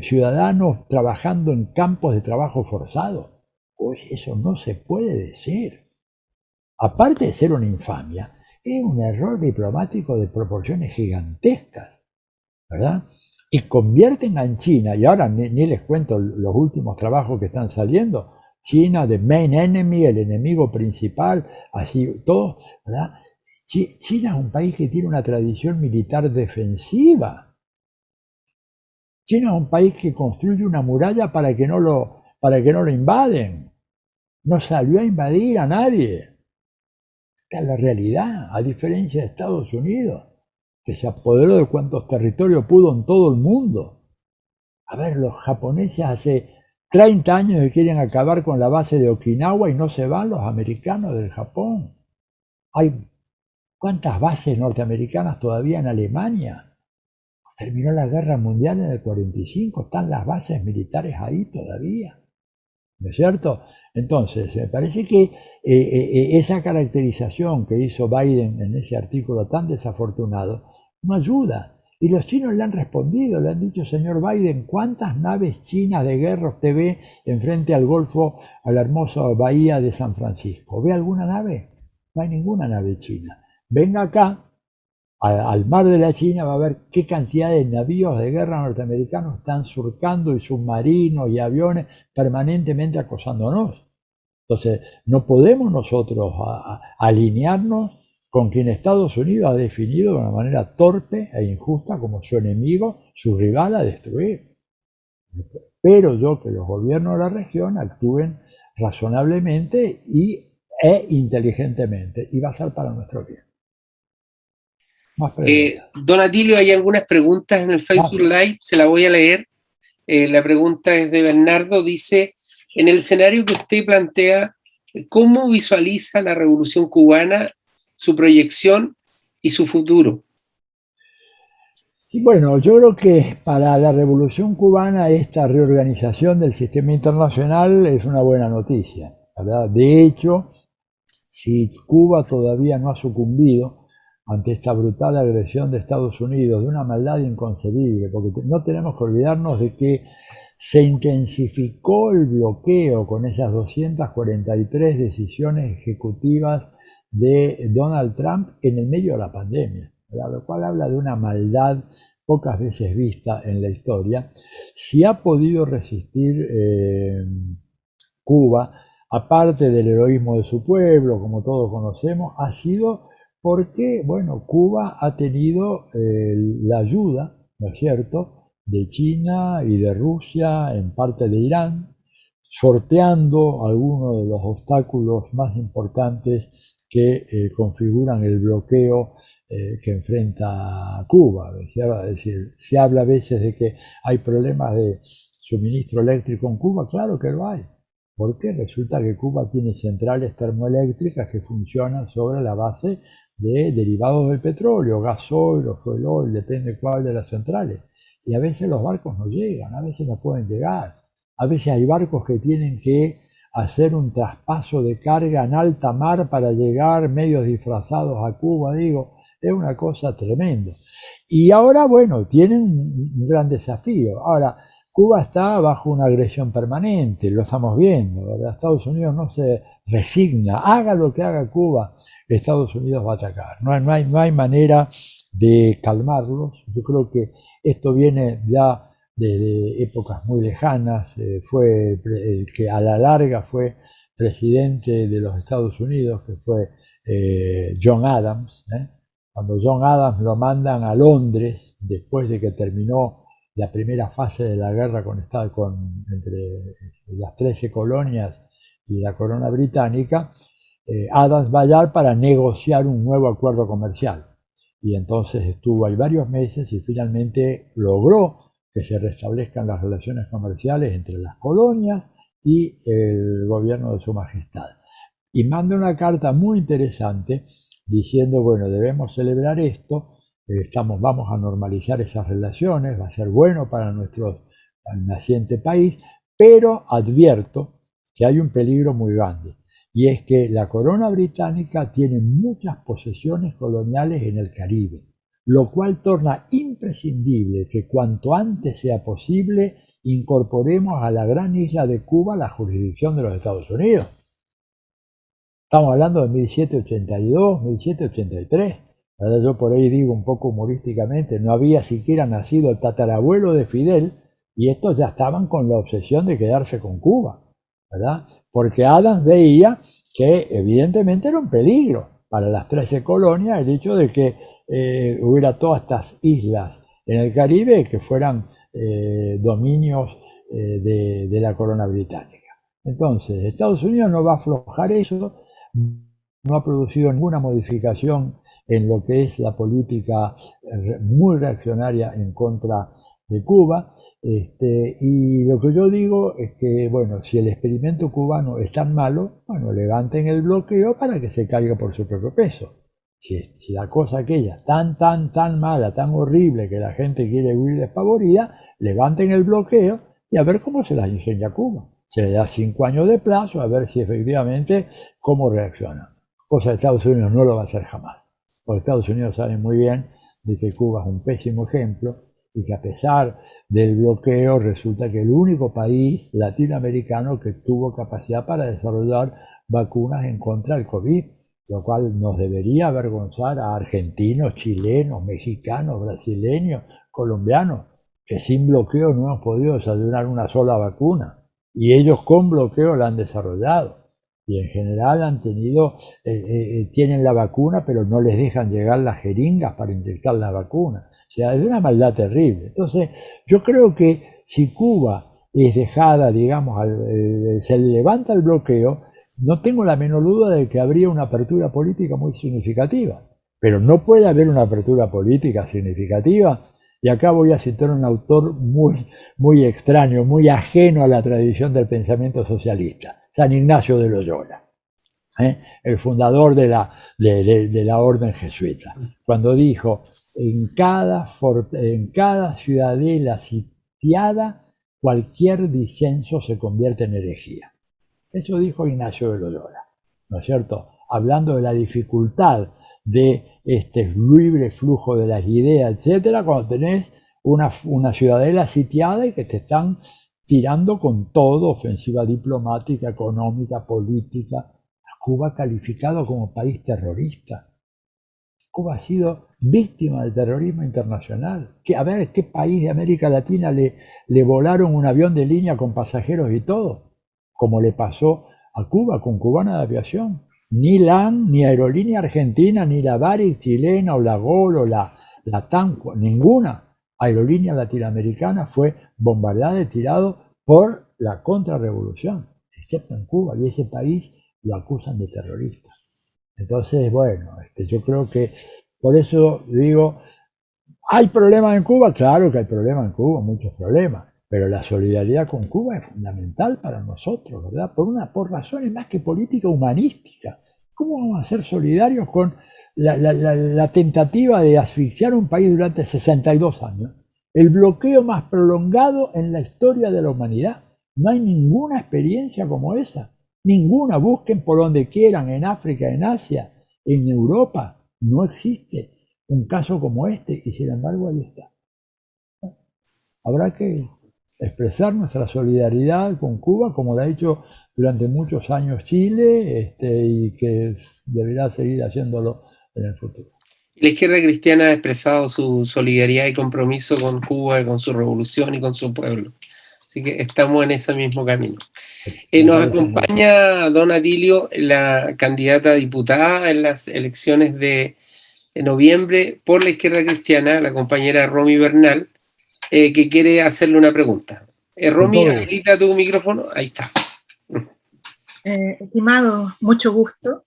ciudadanos trabajando en campos de trabajo forzado. Pues eso no se puede decir. Aparte de ser una infamia, es un error diplomático de proporciones gigantescas, ¿verdad? Y convierten a China, y ahora ni les cuento los últimos trabajos que están saliendo, China, the main enemy, el enemigo principal, así todo, ¿verdad? China es un país que tiene una tradición militar defensiva. China es un país que construye una muralla para que no lo invaden. No salió a invadir a nadie. Esta es la realidad, a diferencia de Estados Unidos, que se apoderó de cuantos territorios pudo en todo el mundo. A ver, los japoneses hace 30 años que quieren acabar con la base de Okinawa y no se van los americanos del Japón. Hay ¿cuántas bases norteamericanas todavía en Alemania? Terminó la guerra mundial en el 45, están las bases militares ahí todavía. ¿No es cierto? Entonces, me parece que esa caracterización que hizo Biden en ese artículo tan desafortunado no ayuda. Y los chinos le han respondido, le han dicho, señor Biden, ¿cuántas naves chinas de guerra usted ve enfrente al Golfo, a la hermosa bahía de San Francisco? ¿Ve alguna nave? No hay ninguna nave china. Venga acá, al mar de la China, va a ver qué cantidad de navíos de guerra norteamericanos están surcando y submarinos y aviones permanentemente acosándonos. Entonces, no podemos nosotros alinearnos con quien Estados Unidos ha definido de una manera torpe e injusta como su enemigo, su rival a destruir. Espero yo que los gobiernos de la región actúen razonablemente e inteligentemente, y va a ser para nuestro bien. Más preguntas. Don Atilio, hay algunas preguntas en el Facebook Live, se la voy a leer. La pregunta es de Bernardo, dice, en el escenario que usted plantea, ¿cómo visualiza la Revolución Cubana, su proyección y su futuro? Y bueno, yo creo que para la Revolución Cubana esta reorganización del sistema internacional es una buena noticia, ¿verdad? De hecho, si Cuba todavía no ha sucumbido ante esta brutal agresión de Estados Unidos, de una maldad inconcebible, porque no tenemos que olvidarnos de que se intensificó el bloqueo con esas 243 decisiones ejecutivas de Donald Trump en el medio de la pandemia, ¿verdad? Lo cual habla de una maldad pocas veces vista en la historia. Si ha podido resistir Cuba, aparte del heroísmo de su pueblo, como todos conocemos, ha sido porque, bueno, Cuba ha tenido la ayuda, ¿no es cierto?, de China y de Rusia, en parte de Irán, sorteando algunos de los obstáculos más importantes que configuran el bloqueo que enfrenta Cuba. Es decir, se habla a veces de que hay problemas de suministro eléctrico en Cuba, claro que lo hay, porque resulta que Cuba tiene centrales termoeléctricas que funcionan sobre la base de derivados del petróleo, gasoil o fuel oil, depende cuál de las centrales. Y a veces los barcos no llegan, a veces no pueden llegar. A veces hay barcos que tienen que hacer un traspaso de carga en alta mar para llegar medios disfrazados a Cuba, digo, es una cosa tremenda. Y ahora, bueno, tienen un gran desafío. Ahora, Cuba está bajo una agresión permanente, lo estamos viendo, ¿verdad? Estados Unidos no se resigna, haga lo que haga Cuba, Estados Unidos va a atacar. No hay manera de calmarlos. Yo creo que esto viene ya desde épocas muy lejanas. Fue el que a la larga fue presidente de los Estados Unidos, que fue John Adams. Cuando John Adams lo mandan a Londres, después de que terminó la primera fase de la guerra entre las 13 colonias y la corona británica, Adams va allá para negociar un nuevo acuerdo comercial. Y entonces estuvo ahí varios meses y finalmente logró que se restablezcan las relaciones comerciales entre las colonias y el gobierno de Su Majestad. Y manda una carta muy interesante diciendo, bueno, debemos celebrar esto, vamos a normalizar esas relaciones, va a ser bueno para nuestro naciente país, pero advierto que hay un peligro muy grande, y es que la corona británica tiene muchas posesiones coloniales en el Caribe, lo cual torna imprescindible que cuanto antes sea posible incorporemos a la gran isla de Cuba la jurisdicción de los Estados Unidos. Estamos hablando de 1782, 1783. ¿Verdad? Yo por ahí digo un poco humorísticamente, no había siquiera nacido el tatarabuelo de Fidel y estos ya estaban con la obsesión de quedarse con Cuba, ¿verdad? Porque Adams veía que evidentemente era un peligro para las 13 colonias el hecho de que hubiera todas estas islas en el Caribe que fueran dominios de la corona británica. Entonces, Estados Unidos no va a aflojar eso, no ha producido ninguna modificación en lo que es la política muy reaccionaria en contra de Cuba, y lo que yo digo es que, bueno, si el experimento cubano es tan malo, bueno, levanten el bloqueo para que se caiga por su propio peso. Si la cosa aquella tan mala, tan horrible que la gente quiere huir despavorida, levanten el bloqueo y a ver cómo se las enseña Cuba. Se le da 5 años de plazo a ver si efectivamente cómo reacciona. Cosa de Estados Unidos no lo va a hacer jamás. Porque Estados Unidos sabe muy bien de que Cuba es un pésimo ejemplo y que a pesar del bloqueo resulta que el único país latinoamericano que tuvo capacidad para desarrollar vacunas en contra del COVID, lo cual nos debería avergonzar a argentinos, chilenos, mexicanos, brasileños, colombianos, que sin bloqueo no hemos podido desarrollar una sola vacuna y ellos con bloqueo la han desarrollado. y en general han tenido, tienen la vacuna, pero no les dejan llegar las jeringas para inyectar la vacuna. O sea, es una maldad terrible. Entonces, yo creo que si Cuba es dejada, digamos, se levanta el bloqueo, no tengo la menor duda de que habría una apertura política muy significativa. Pero no puede haber una apertura política significativa. Y acá voy a citar un autor muy extraño, muy ajeno a la tradición del pensamiento socialista, San Ignacio de Loyola, el fundador de la orden jesuita, cuando dijo, en cada ciudadela sitiada, cualquier disenso se convierte en herejía. Eso dijo Ignacio de Loyola, ¿no es cierto? Hablando de la dificultad de este libre flujo de las ideas, etcétera, cuando tenés una ciudadela sitiada y que te están tirando con todo, ofensiva diplomática, económica, política. Cuba calificado como país terrorista. Cuba ha sido víctima del terrorismo internacional. A ver, ¿qué país de América Latina le volaron un avión de línea con pasajeros y todo? Como le pasó a Cuba con Cubana de Aviación. Ni LAN, ni Aerolínea Argentina, ni la Varig chilena, o la GOL, o la TAM, ninguna aerolínea latinoamericana fue bombardeada y tirado por la contrarrevolución, excepto en Cuba, y ese país lo acusan de terrorista. Entonces, bueno, yo creo que por eso digo, ¿hay problemas en Cuba? Claro que hay problemas en Cuba, muchos problemas, pero la solidaridad con Cuba es fundamental para nosotros, ¿verdad? Por razones más que políticas, humanísticas. ¿Cómo vamos a ser solidarios con la tentativa de asfixiar un país durante 62 años? El bloqueo más prolongado en la historia de la humanidad. No hay ninguna experiencia como esa. Ninguna. Busquen por donde quieran, en África, en Asia, en Europa. No existe un caso como este y sin embargo ahí está. Habrá que expresar nuestra solidaridad con Cuba, como lo ha hecho durante muchos años Chile, y que deberá seguir haciéndolo en el futuro. La izquierda cristiana ha expresado su solidaridad y compromiso con Cuba, con su revolución y con su pueblo. Así que estamos en ese mismo camino. Nos acompaña don Atilio, la candidata a diputada en las elecciones de noviembre por la izquierda cristiana, la compañera Romy Bernal, que quiere hacerle una pregunta. Romy, habilita tu micrófono. Ahí está. Estimado, mucho gusto.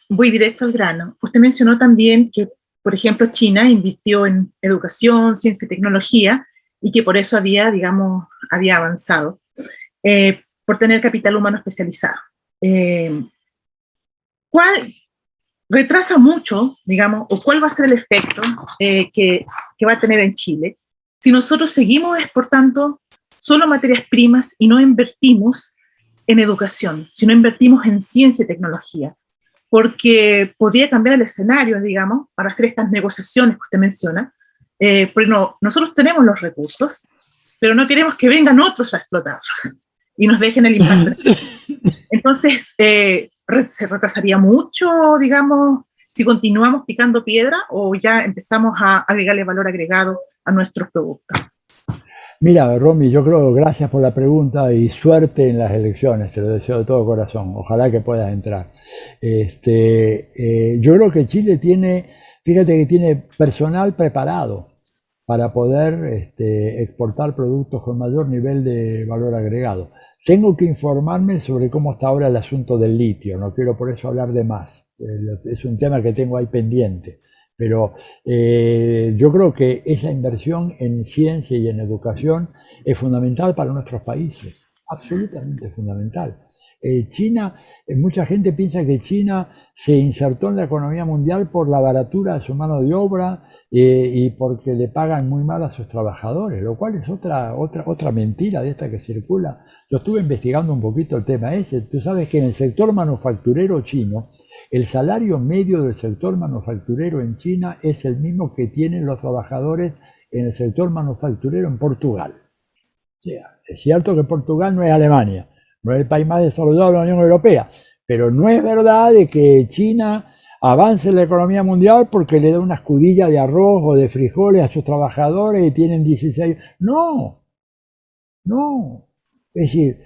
Voy directo al grano. Usted mencionó también que, por ejemplo, China invirtió en educación, ciencia y tecnología y que por eso había avanzado, por tener capital humano especializado. ¿Cuál retrasa mucho, o cuál va a ser el efecto que va a tener en Chile si nosotros seguimos exportando solo materias primas y no invertimos en educación, si no invertimos en ciencia y tecnología? Porque podría cambiar el escenario, para hacer estas negociaciones que usted menciona, porque nosotros tenemos los recursos, pero no queremos que vengan otros a explotarlos y nos dejen el impacto. Entonces, ¿se retrasaría mucho, si continuamos picando piedra o ya empezamos a agregarle valor agregado a nuestros productos? Mira, Romy, yo creo, gracias por la pregunta y suerte en las elecciones, te lo deseo de todo corazón, ojalá que puedas entrar. Yo creo que Chile fíjate que tiene personal preparado para poder exportar productos con mayor nivel de valor agregado. Tengo que informarme sobre cómo está ahora el asunto del litio, no quiero por eso hablar de más, es un tema que tengo ahí pendiente. Pero yo creo que esa inversión en ciencia y en educación es fundamental para nuestros países, absolutamente fundamental. China, mucha gente piensa que China se insertó en la economía mundial por la baratura de su mano de obra y porque le pagan muy mal a sus trabajadores, lo cual es otra mentira de esta que circula. Yo estuve investigando un poquito el tema ese. Tú sabes que en el sector manufacturero chino, el salario medio del sector manufacturero en China es el mismo que tienen los trabajadores en el sector manufacturero en Portugal. O sea, es cierto que Portugal no es Alemania, no es el país más desarrollado de la Unión Europea, pero no es verdad de que China avance en la economía mundial porque le da una escudilla de arroz o de frijoles a sus trabajadores y tienen 16... No. Es decir,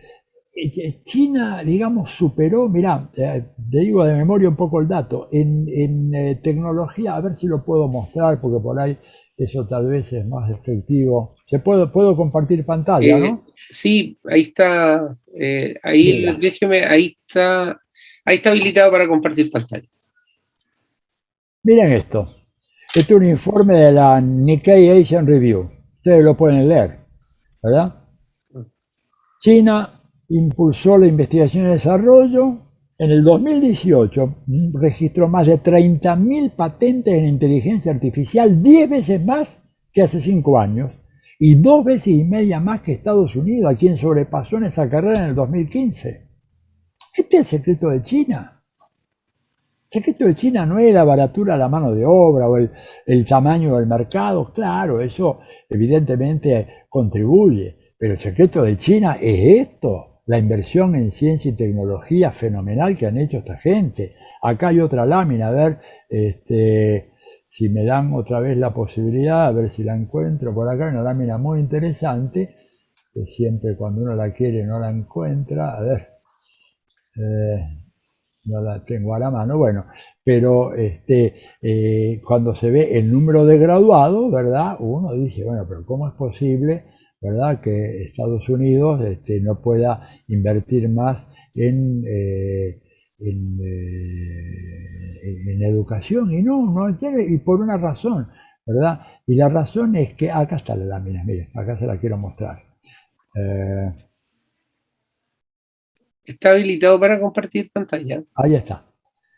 China, digamos, superó, mirá, te digo de memoria un poco el dato, en tecnología, a ver si lo puedo mostrar, porque por ahí eso tal vez es más efectivo. Puedo compartir pantalla, ¿no? Sí, ahí está, ahí Mira, déjeme, ahí está habilitado para compartir pantalla. miren esto. Este es un informe de la Nikkei Asian Review. Ustedes lo pueden leer, ¿verdad? China impulsó la investigación y desarrollo. En el 2018 registró más de 30.000 patentes en inteligencia artificial, 10 veces más que hace 5 años, y 2 veces y media más que Estados Unidos, a quien sobrepasó en esa carrera en el 2015. Este es el secreto de China. El secreto de China no es la baratura de la mano de obra o el tamaño del mercado, claro, eso evidentemente contribuye, pero el secreto de China es esto, la inversión en ciencia y tecnología fenomenal que han hecho esta gente. Acá hay otra lámina, a ver si me dan otra vez la posibilidad, a ver si la encuentro por acá, una lámina muy interesante, que siempre cuando uno la quiere no la encuentra, a ver. No la tengo a la mano, bueno, pero cuando se ve el número de graduados, ¿verdad? Uno dice, bueno, pero ¿cómo es posible, ¿verdad? Que Estados Unidos no pueda invertir más en educación, y no tiene, y por una razón, ¿verdad? Y la razón es que, acá está la lámina, miren, acá se la quiero mostrar. Está habilitado para compartir pantalla. Ahí está.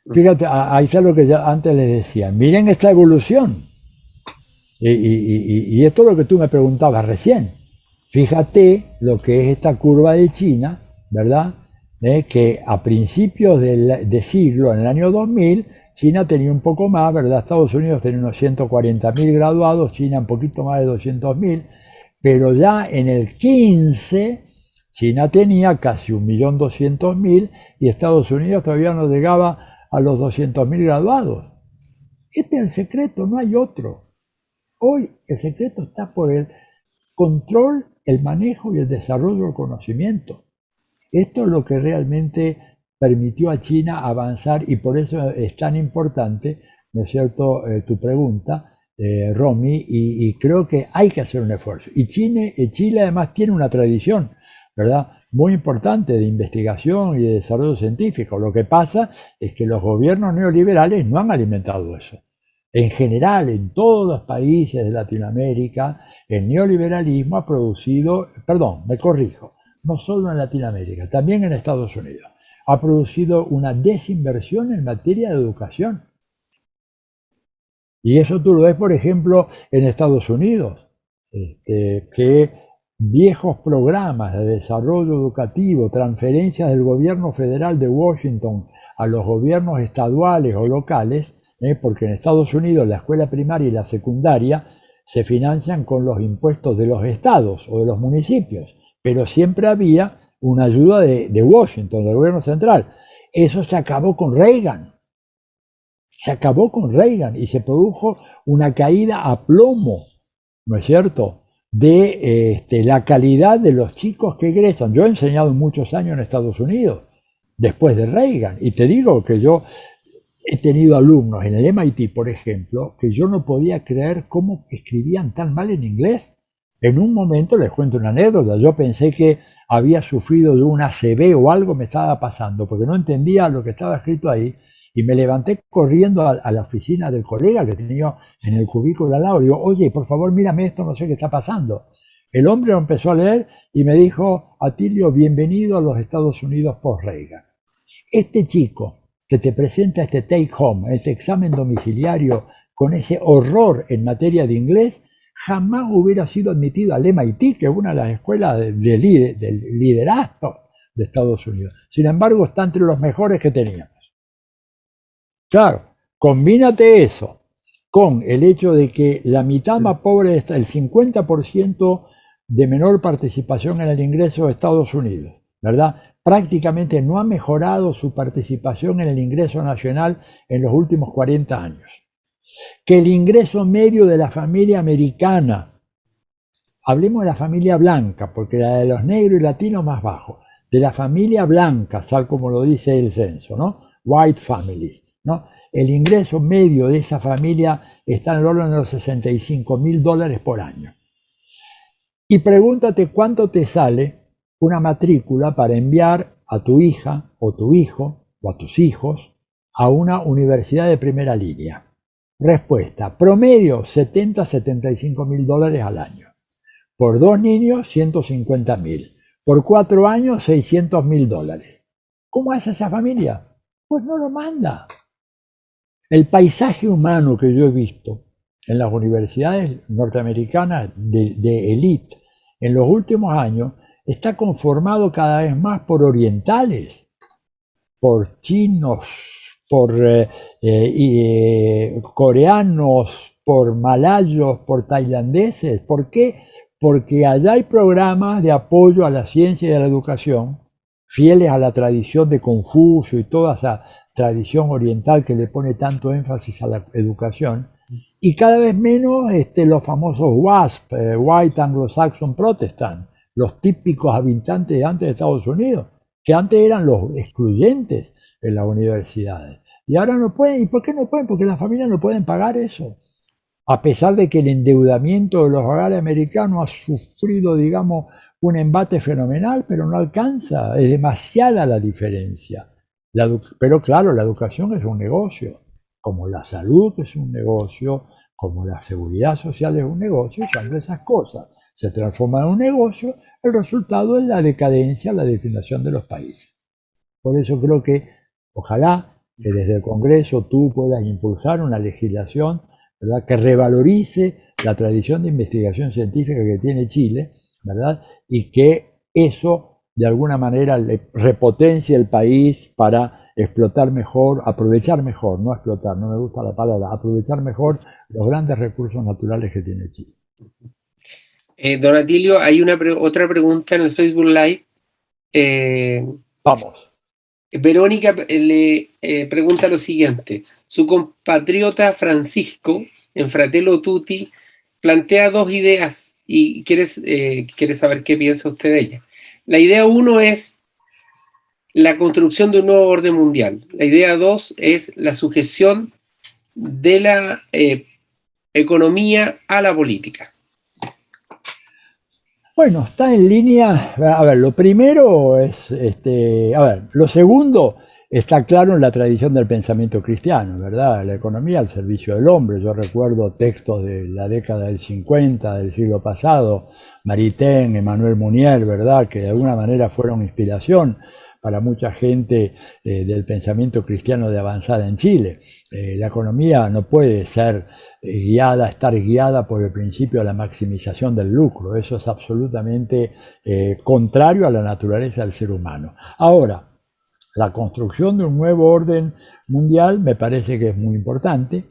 Fíjate, ahí está lo que ya antes les decía. Miren esta evolución. Y esto es lo que tú me preguntabas recién. Fíjate lo que es esta curva de China, ¿verdad? Que a principios de siglo, en el año 2000, China tenía un poco más, ¿verdad? Estados Unidos tenía unos 140.000 graduados, China un poquito más de 200.000, pero ya en el 15, China tenía casi 1.200.000 y Estados Unidos todavía no llegaba a los 200.000 graduados. Este es el secreto, no hay otro. Hoy el secreto está por el control, el manejo y el desarrollo del conocimiento. Esto es lo que realmente permitió a China avanzar, y por eso es tan importante, ¿no es cierto?, tu pregunta, Romy, y creo que hay que hacer un esfuerzo. Y Chile además tiene una tradición, ¿verdad?, muy importante de investigación y de desarrollo científico. Lo que pasa es que los gobiernos neoliberales no han alimentado eso. En general, en todos los países de Latinoamérica, el neoliberalismo ha producido, perdón, me corrijo, no solo en Latinoamérica, también en Estados Unidos, ha producido una desinversión en materia de educación. Y eso tú lo ves, por ejemplo, en Estados Unidos, que viejos programas de desarrollo educativo, transferencias del gobierno federal de Washington a los gobiernos estaduales o locales, porque en Estados Unidos la escuela primaria y la secundaria se financian con los impuestos de los estados o de los municipios, pero siempre había una ayuda de Washington, del gobierno central. Eso se acabó con Reagan. Se acabó con Reagan y se produjo una caída a plomo, ¿no es cierto?, de la calidad de los chicos que egresan. Yo he enseñado muchos años en Estados Unidos, después de Reagan, y te digo que yo he tenido alumnos en el MIT, por ejemplo, que yo no podía creer cómo escribían tan mal en inglés. En un momento, les cuento una anécdota, yo pensé que había sufrido de un ACV o algo me estaba pasando, porque no entendía lo que estaba escrito ahí, y me levanté corriendo a la oficina del colega que tenía en el cubículo al lado, y digo, oye, por favor, mírame esto, no sé qué está pasando. El hombre lo empezó a leer y me dijo, Atilio, bienvenido a los Estados Unidos post-Reagan. Este chico que te presenta este take home, este examen domiciliario con ese horror en materia de inglés, jamás hubiera sido admitido al MIT, que es una de las escuelas del liderazgo de Estados Unidos. Sin embargo, está entre los mejores que teníamos. Claro, combínate eso con el hecho de que la mitad más pobre está, el 50% de menor participación en el ingreso de Estados Unidos, ¿verdad? Prácticamente no ha mejorado su participación en el ingreso nacional en los últimos 40 años. Que el ingreso medio de la familia americana, hablemos de la familia blanca, porque la de los negros y latinos más bajo, de la familia blanca, tal como lo dice el censo, ¿no? White families, ¿no? El ingreso medio de esa familia está en el orden de los $65.000 por año. Y pregúntate cuánto te sale una matrícula para enviar a tu hija o tu hijo o a tus hijos a una universidad de primera línea. Respuesta, promedio $70.000 a $75.000 al año. Por 2 niños, $150.000. Por 4 años, $600.000. ¿Cómo hace esa familia? Pues no lo manda. El paisaje humano que yo he visto en las universidades norteamericanas de élite en los últimos años está conformado cada vez más por orientales, por chinos, por coreanos, por malayos, por tailandeses. ¿Por qué? Porque allá hay programas de apoyo a la ciencia y a la educación, fieles a la tradición de Confucio y toda esa tradición oriental que le pone tanto énfasis a la educación, y cada vez menos los famosos WASP, White Anglo-Saxon Protestant, los típicos habitantes de antes de Estados Unidos, que antes eran los excluyentes en las universidades. Y ahora no pueden. ¿Y por qué no pueden? Porque las familias no pueden pagar eso. A pesar de que el endeudamiento de los hogares americanos ha sufrido, digamos, un embate fenomenal, pero no alcanza. Es demasiada la diferencia. Pero claro, la educación es un negocio, como la salud es un negocio, como la seguridad social es un negocio, y cuando esas cosas se transforman en un negocio, el resultado es la decadencia, la declinación de los países. Por eso creo que ojalá que desde el Congreso tú puedas impulsar una legislación, ¿verdad?, que revalorice la tradición de investigación científica que tiene Chile, ¿verdad?, y que eso de alguna manera le repotencie el país para explotar mejor, aprovechar mejor, no explotar, no me gusta la palabra, aprovechar mejor los grandes recursos naturales que tiene Chile. Don Atilio, hay otra pregunta en el Facebook Live. Vamos. Verónica le pregunta lo siguiente. Su compatriota Francisco, en Fratello Tutti, plantea 2 ideas y quiere saber qué piensa usted de ellas. La idea 1 es la construcción de un nuevo orden mundial. La idea 2 es la sujeción de la economía a la política. Bueno, está en línea. A ver, lo primero es, lo segundo está claro en la tradición del pensamiento cristiano, ¿verdad? La economía al servicio del hombre. Yo recuerdo textos de la década del 50, del siglo pasado, Maritain, Emmanuel Mounier, ¿verdad?, que de alguna manera fueron inspiración para mucha gente del pensamiento cristiano de avanzada en Chile. La economía no puede ser estar guiada por el principio de la maximización del lucro. Eso es absolutamente contrario a la naturaleza del ser humano. Ahora, la construcción de un nuevo orden mundial me parece que es muy importante.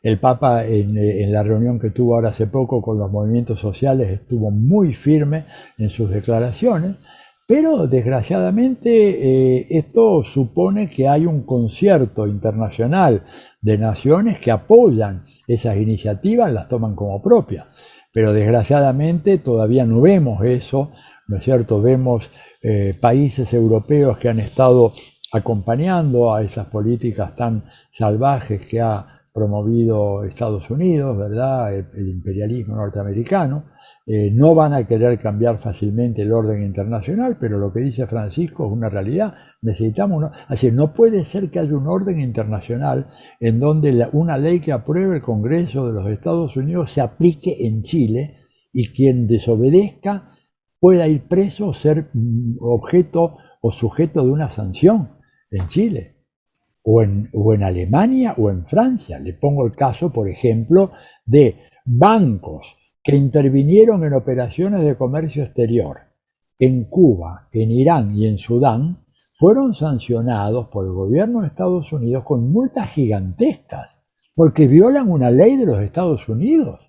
El Papa en la reunión que tuvo ahora hace poco con los movimientos sociales estuvo muy firme en sus declaraciones. Pero desgraciadamente esto supone que hay un concierto internacional de naciones que apoyan esas iniciativas, las toman como propias. Pero desgraciadamente todavía no vemos eso, ¿no es cierto? Vemos países europeos que han estado acompañando a esas políticas tan salvajes que ha promovido Estados Unidos, ¿verdad?, el imperialismo norteamericano. No van a querer cambiar fácilmente el orden internacional, pero lo que dice Francisco es una realidad. Necesitamos, así, no puede ser que haya un orden internacional en donde una ley que apruebe el Congreso de los Estados Unidos se aplique en Chile y quien desobedezca pueda ir preso o ser objeto o sujeto de una sanción en Chile. O en Alemania o en Francia. Le pongo el caso, por ejemplo, de bancos que intervinieron en operaciones de comercio exterior en Cuba, en Irán y en Sudán, fueron sancionados por el gobierno de Estados Unidos con multas gigantescas, porque violan una ley de los Estados Unidos.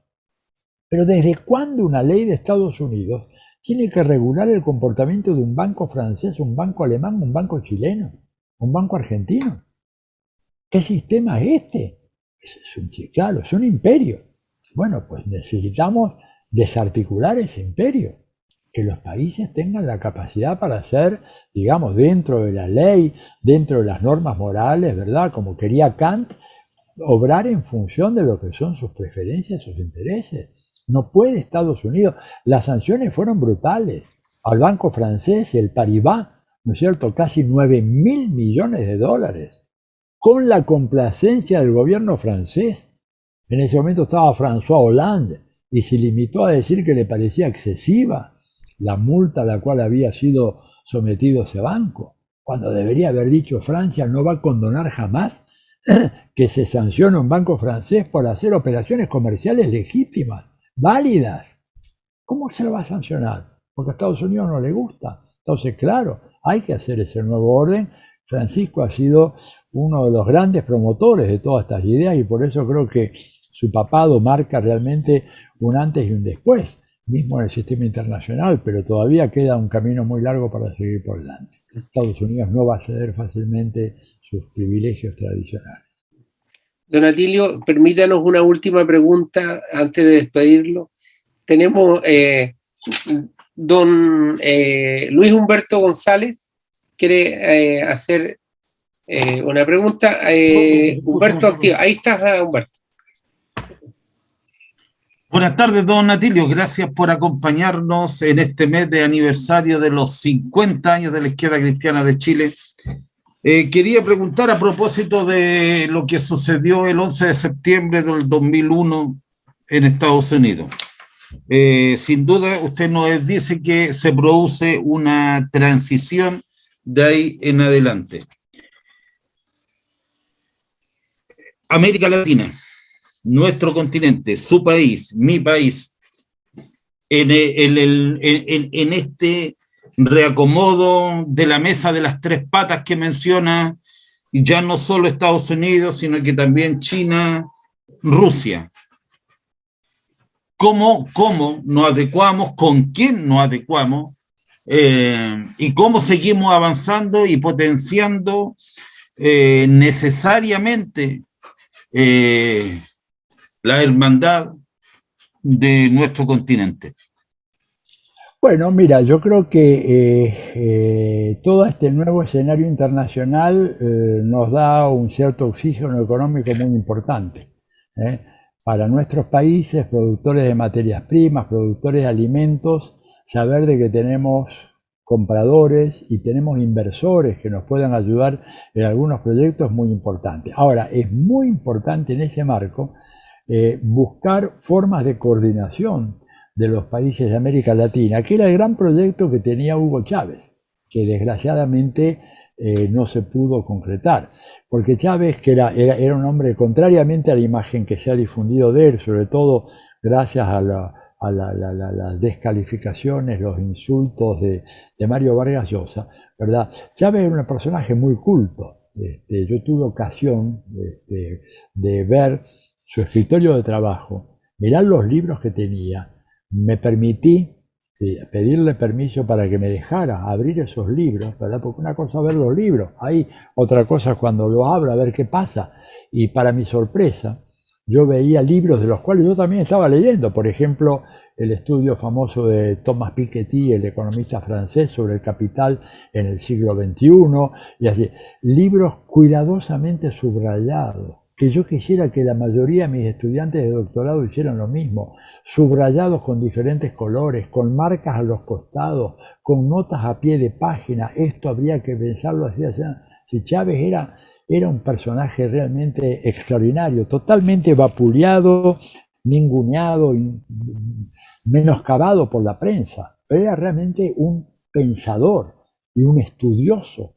Pero ¿desde cuándo una ley de Estados Unidos tiene que regular el comportamiento de un banco francés, un banco alemán, un banco chileno, un banco argentino? ¿Qué sistema es este? Claro, es un imperio. Bueno, pues necesitamos desarticular ese imperio. que los países tengan la capacidad para hacer, digamos, dentro de la ley, dentro de las normas morales, ¿verdad? Como quería Kant, obrar en función de lo que son sus preferencias, sus intereses. No puede Estados Unidos. Las sanciones fueron brutales. Al banco francés, el Paribas, ¿no es cierto? Casi 9.000 millones de dólares. Con la complacencia del gobierno francés. En ese momento estaba François Hollande y se limitó a decir que le parecía excesiva la multa a la cual había sido sometido ese banco, cuando debería haber dicho Francia no va a condonar jamás que se sancione un banco francés por hacer operaciones comerciales legítimas, válidas. ¿Cómo se lo va a sancionar? Porque a Estados Unidos no le gusta. Entonces, claro, hay que hacer ese nuevo orden. Francisco ha sido uno de los grandes promotores de todas estas ideas y por eso creo que su papado marca realmente un antes y un después, mismo en el sistema internacional, pero todavía queda un camino muy largo para seguir por delante. Estados Unidos no va a ceder fácilmente sus privilegios tradicionales. Don Atilio, permítanos una última pregunta antes de despedirlo. Tenemos don Luis Humberto González, quiere hacer una pregunta. Humberto, activa. Ahí estás, Humberto. Buenas tardes, don Atilio. Gracias por acompañarnos en este mes de aniversario de los 50 años de la Izquierda Cristiana de Chile. Quería preguntar a propósito de lo que sucedió el 11 de septiembre del 2001 en Estados Unidos. Sin duda, usted nos dice que se produce una transición de ahí en adelante. América Latina, nuestro continente, su país, mi país, en este reacomodo de la mesa de las tres patas que menciona, ya no solo Estados Unidos, sino que también China, Rusia. ¿Cómo nos adecuamos? ¿Con quién nos adecuamos? Y cómo seguimos avanzando y potenciando necesariamente la hermandad de nuestro continente. Bueno, mira, yo creo que todo este nuevo escenario internacional nos da un cierto oxígeno económico muy importante. Para nuestros países, productores de materias primas, productores de alimentos, saber de que tenemos compradores y tenemos inversores que nos puedan ayudar en algunos proyectos es muy importante. Ahora, es muy importante en ese marco buscar formas de coordinación de los países de América Latina, que era el gran proyecto que tenía Hugo Chávez, que desgraciadamente no se pudo concretar, porque Chávez, que era un hombre, contrariamente a la imagen que se ha difundido de él, sobre todo gracias a las descalificaciones, los insultos de Mario Vargas Llosa, ¿verdad? Chávez era un personaje muy culto. Yo tuve ocasión de ver su escritorio de trabajo, mirar los libros que tenía. Me permití pedirle permiso para que me dejara abrir esos libros, ¿verdad? Porque una cosa es ver los libros, ahí otra cosa es cuando lo abro a ver qué pasa. Y para mi sorpresa, yo veía libros de los cuales yo también estaba leyendo, por ejemplo, el estudio famoso de Thomas Piketty, el economista francés, sobre el capital en el siglo XXI, y así, libros cuidadosamente subrayados, que yo quisiera que la mayoría de mis estudiantes de doctorado hicieran lo mismo, subrayados con diferentes colores, con marcas a los costados, con notas a pie de página. Esto habría que pensarlo así. Si Chávez era un personaje realmente extraordinario, totalmente vapuleado, ninguneado, menoscabado por la prensa, pero era realmente un pensador y un estudioso.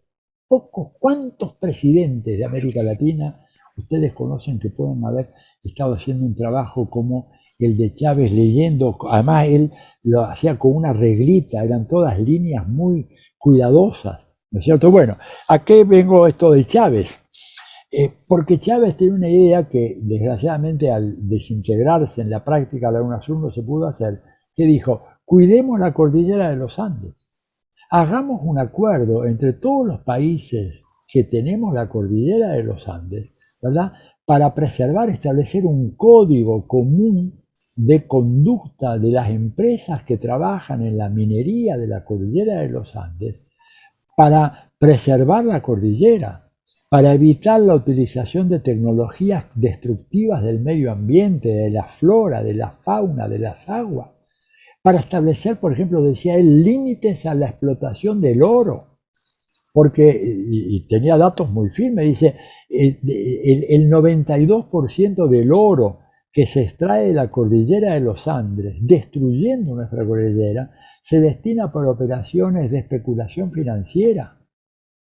¿Cuántos presidentes de América Latina ustedes conocen que pueden haber estado haciendo un trabajo como el de Chávez, leyendo? Además él lo hacía con una reglita, eran todas líneas muy cuidadosas, ¿no es cierto? Bueno, ¿a qué vengo esto de Chávez? Porque Chávez tiene una idea que desgraciadamente al desintegrarse en la práctica de la UNASUR no se pudo hacer, que dijo: cuidemos la cordillera de los Andes, hagamos un acuerdo entre todos los países que tenemos la cordillera de los Andes, ¿verdad? Para preservar, establecer un código común de conducta de las empresas que trabajan en la minería de la cordillera de los Andes para preservar la cordillera, para evitar la utilización de tecnologías destructivas del medio ambiente, de la flora, de la fauna, de las aguas, para establecer, por ejemplo, decía él, límites a la explotación del oro, porque, y tenía datos muy firmes, dice, el 92% del oro que se extrae de la cordillera de los Andes, destruyendo nuestra cordillera, se destina para operaciones de especulación financiera,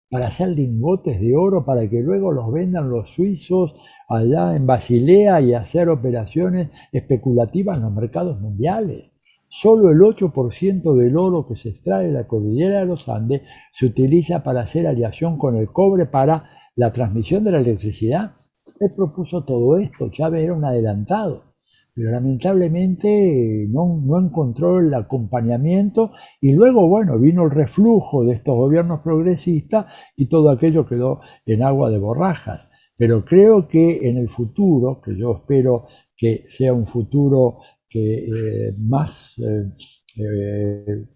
para hacer lingotes de oro, para que luego los vendan los suizos allá en Basilea y hacer operaciones especulativas en los mercados mundiales. Solo el 8% del oro que se extrae de la cordillera de los Andes se utiliza para hacer aleación con el cobre para la transmisión de la electricidad. Él propuso todo esto, Chávez era un adelantado, pero lamentablemente no encontró el acompañamiento y luego, bueno, vino el reflujo de estos gobiernos progresistas y todo aquello quedó en agua de borrajas. Pero creo que en el futuro, que yo espero que sea un futuro más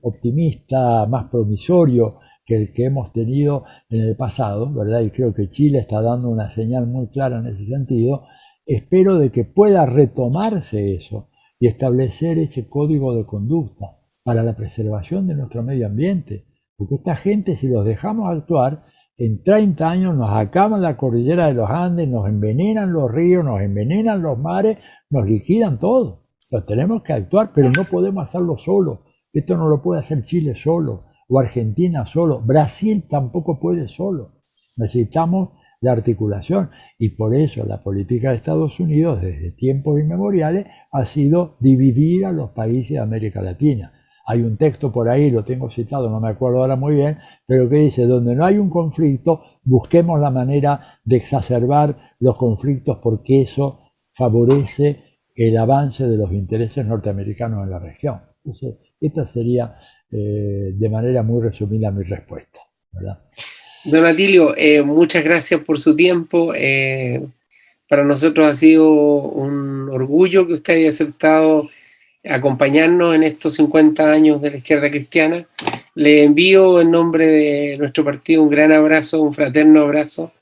optimista, más promisorio que el que hemos tenido en el pasado, ¿verdad? Y creo que Chile está dando una señal muy clara en ese sentido. Espero de que pueda retomarse eso y establecer ese código de conducta para la preservación de nuestro medio ambiente. Porque esta gente, si los dejamos actuar, en 30 años nos acaban la cordillera de los Andes, nos envenenan los ríos, nos envenenan los mares, nos liquidan todo. Entonces tenemos que actuar, pero no podemos hacerlo solo. Esto no lo puede hacer Chile solo, o Argentina solo. Brasil tampoco puede solo. Necesitamos la articulación. Y por eso la política de Estados Unidos, desde tiempos inmemoriales, ha sido dividir a los países de América Latina. Hay un texto por ahí, lo tengo citado, no me acuerdo ahora muy bien, pero que dice, donde no hay un conflicto, busquemos la manera de exacerbar los conflictos porque eso favorece el avance de los intereses norteamericanos en la región. Entonces, esta sería de manera muy resumida mi respuesta, ¿verdad? Don Atilio, muchas gracias por su tiempo. Para nosotros ha sido un orgullo que usted haya aceptado acompañarnos en estos 50 años de la izquierda cristiana. Le envío en nombre de nuestro partido un gran abrazo, un fraterno abrazo.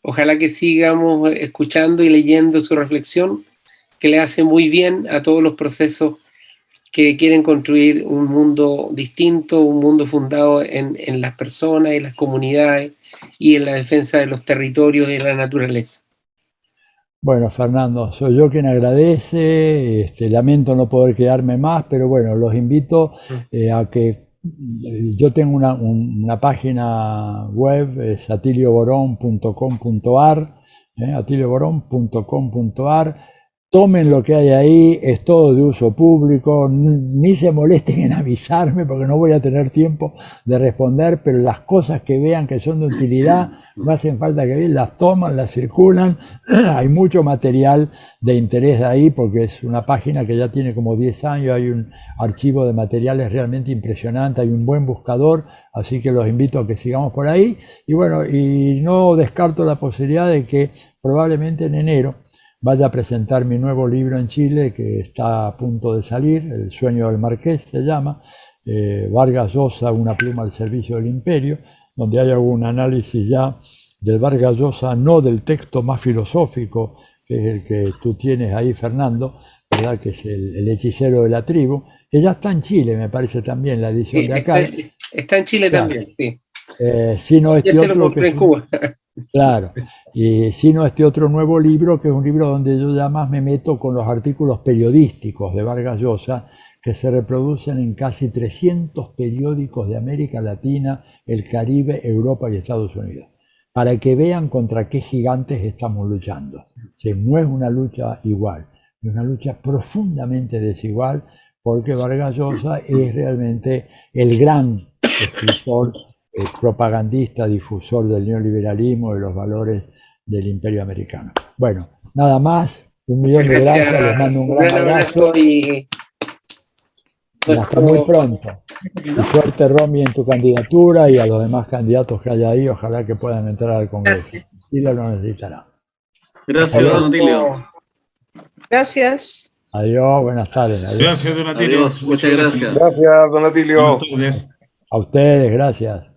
Ojalá que sigamos escuchando y leyendo su reflexión, que le hace muy bien a todos los procesos que quieren construir un mundo distinto, un mundo fundado en las personas y las comunidades y en la defensa de los territorios y de la naturaleza. Bueno, Fernando, soy yo quien agradece, lamento no poder quedarme más, pero bueno, los invito a que yo tengo una página web, es atilioborón.com.ar, atilioborón.com.ar. Tomen lo que hay ahí, es todo de uso público, ni se molesten en avisarme porque no voy a tener tiempo de responder, pero las cosas que vean que son de utilidad, no hacen falta que vean, las toman, las circulan. Hay mucho material de interés ahí porque es una página que ya tiene como 10 años, hay un archivo de materiales realmente impresionante, hay un buen buscador, así que los invito a que sigamos por ahí. Y bueno, y no descarto la posibilidad de que probablemente en enero vaya a presentar mi nuevo libro en Chile, que está a punto de salir, El sueño del Marqués se llama, Vargas Llosa, una pluma al servicio del imperio, donde hay algún análisis ya del Vargas Llosa, no del texto más filosófico, que es el que tú tienes ahí, Fernando, ¿verdad? Que es el hechicero de la tribu, que ya está en Chile, me parece también, la edición Sí, de acá. está en Chile, claro. También, sí. Sino este Ya otro que en Cuba. Claro, y sino este otro nuevo libro, que es un libro donde yo ya más me meto con los artículos periodísticos de Vargas Llosa, que se reproducen en casi 300 periódicos de América Latina, el Caribe, Europa y Estados Unidos, para que vean contra qué gigantes estamos luchando. O sea, no es una lucha igual, es una lucha profundamente desigual, porque Vargas Llosa es realmente el gran escritor, propagandista, difusor del neoliberalismo, de los valores del imperio americano. Bueno, nada más, 1.000.000 de gracias, les mando un gran abrazo y hasta muy pronto. Y suerte, Romy, en tu candidatura y a los demás candidatos que haya ahí, ojalá que puedan entrar al Congreso. Chile lo necesitará. Gracias, don Atilio. Gracias. Adiós, buenas tardes. Adiós. Gracias, don Atilio. Adiós, muchas gracias. Gracias, don Atilio. Buenas tardes. A ustedes, gracias.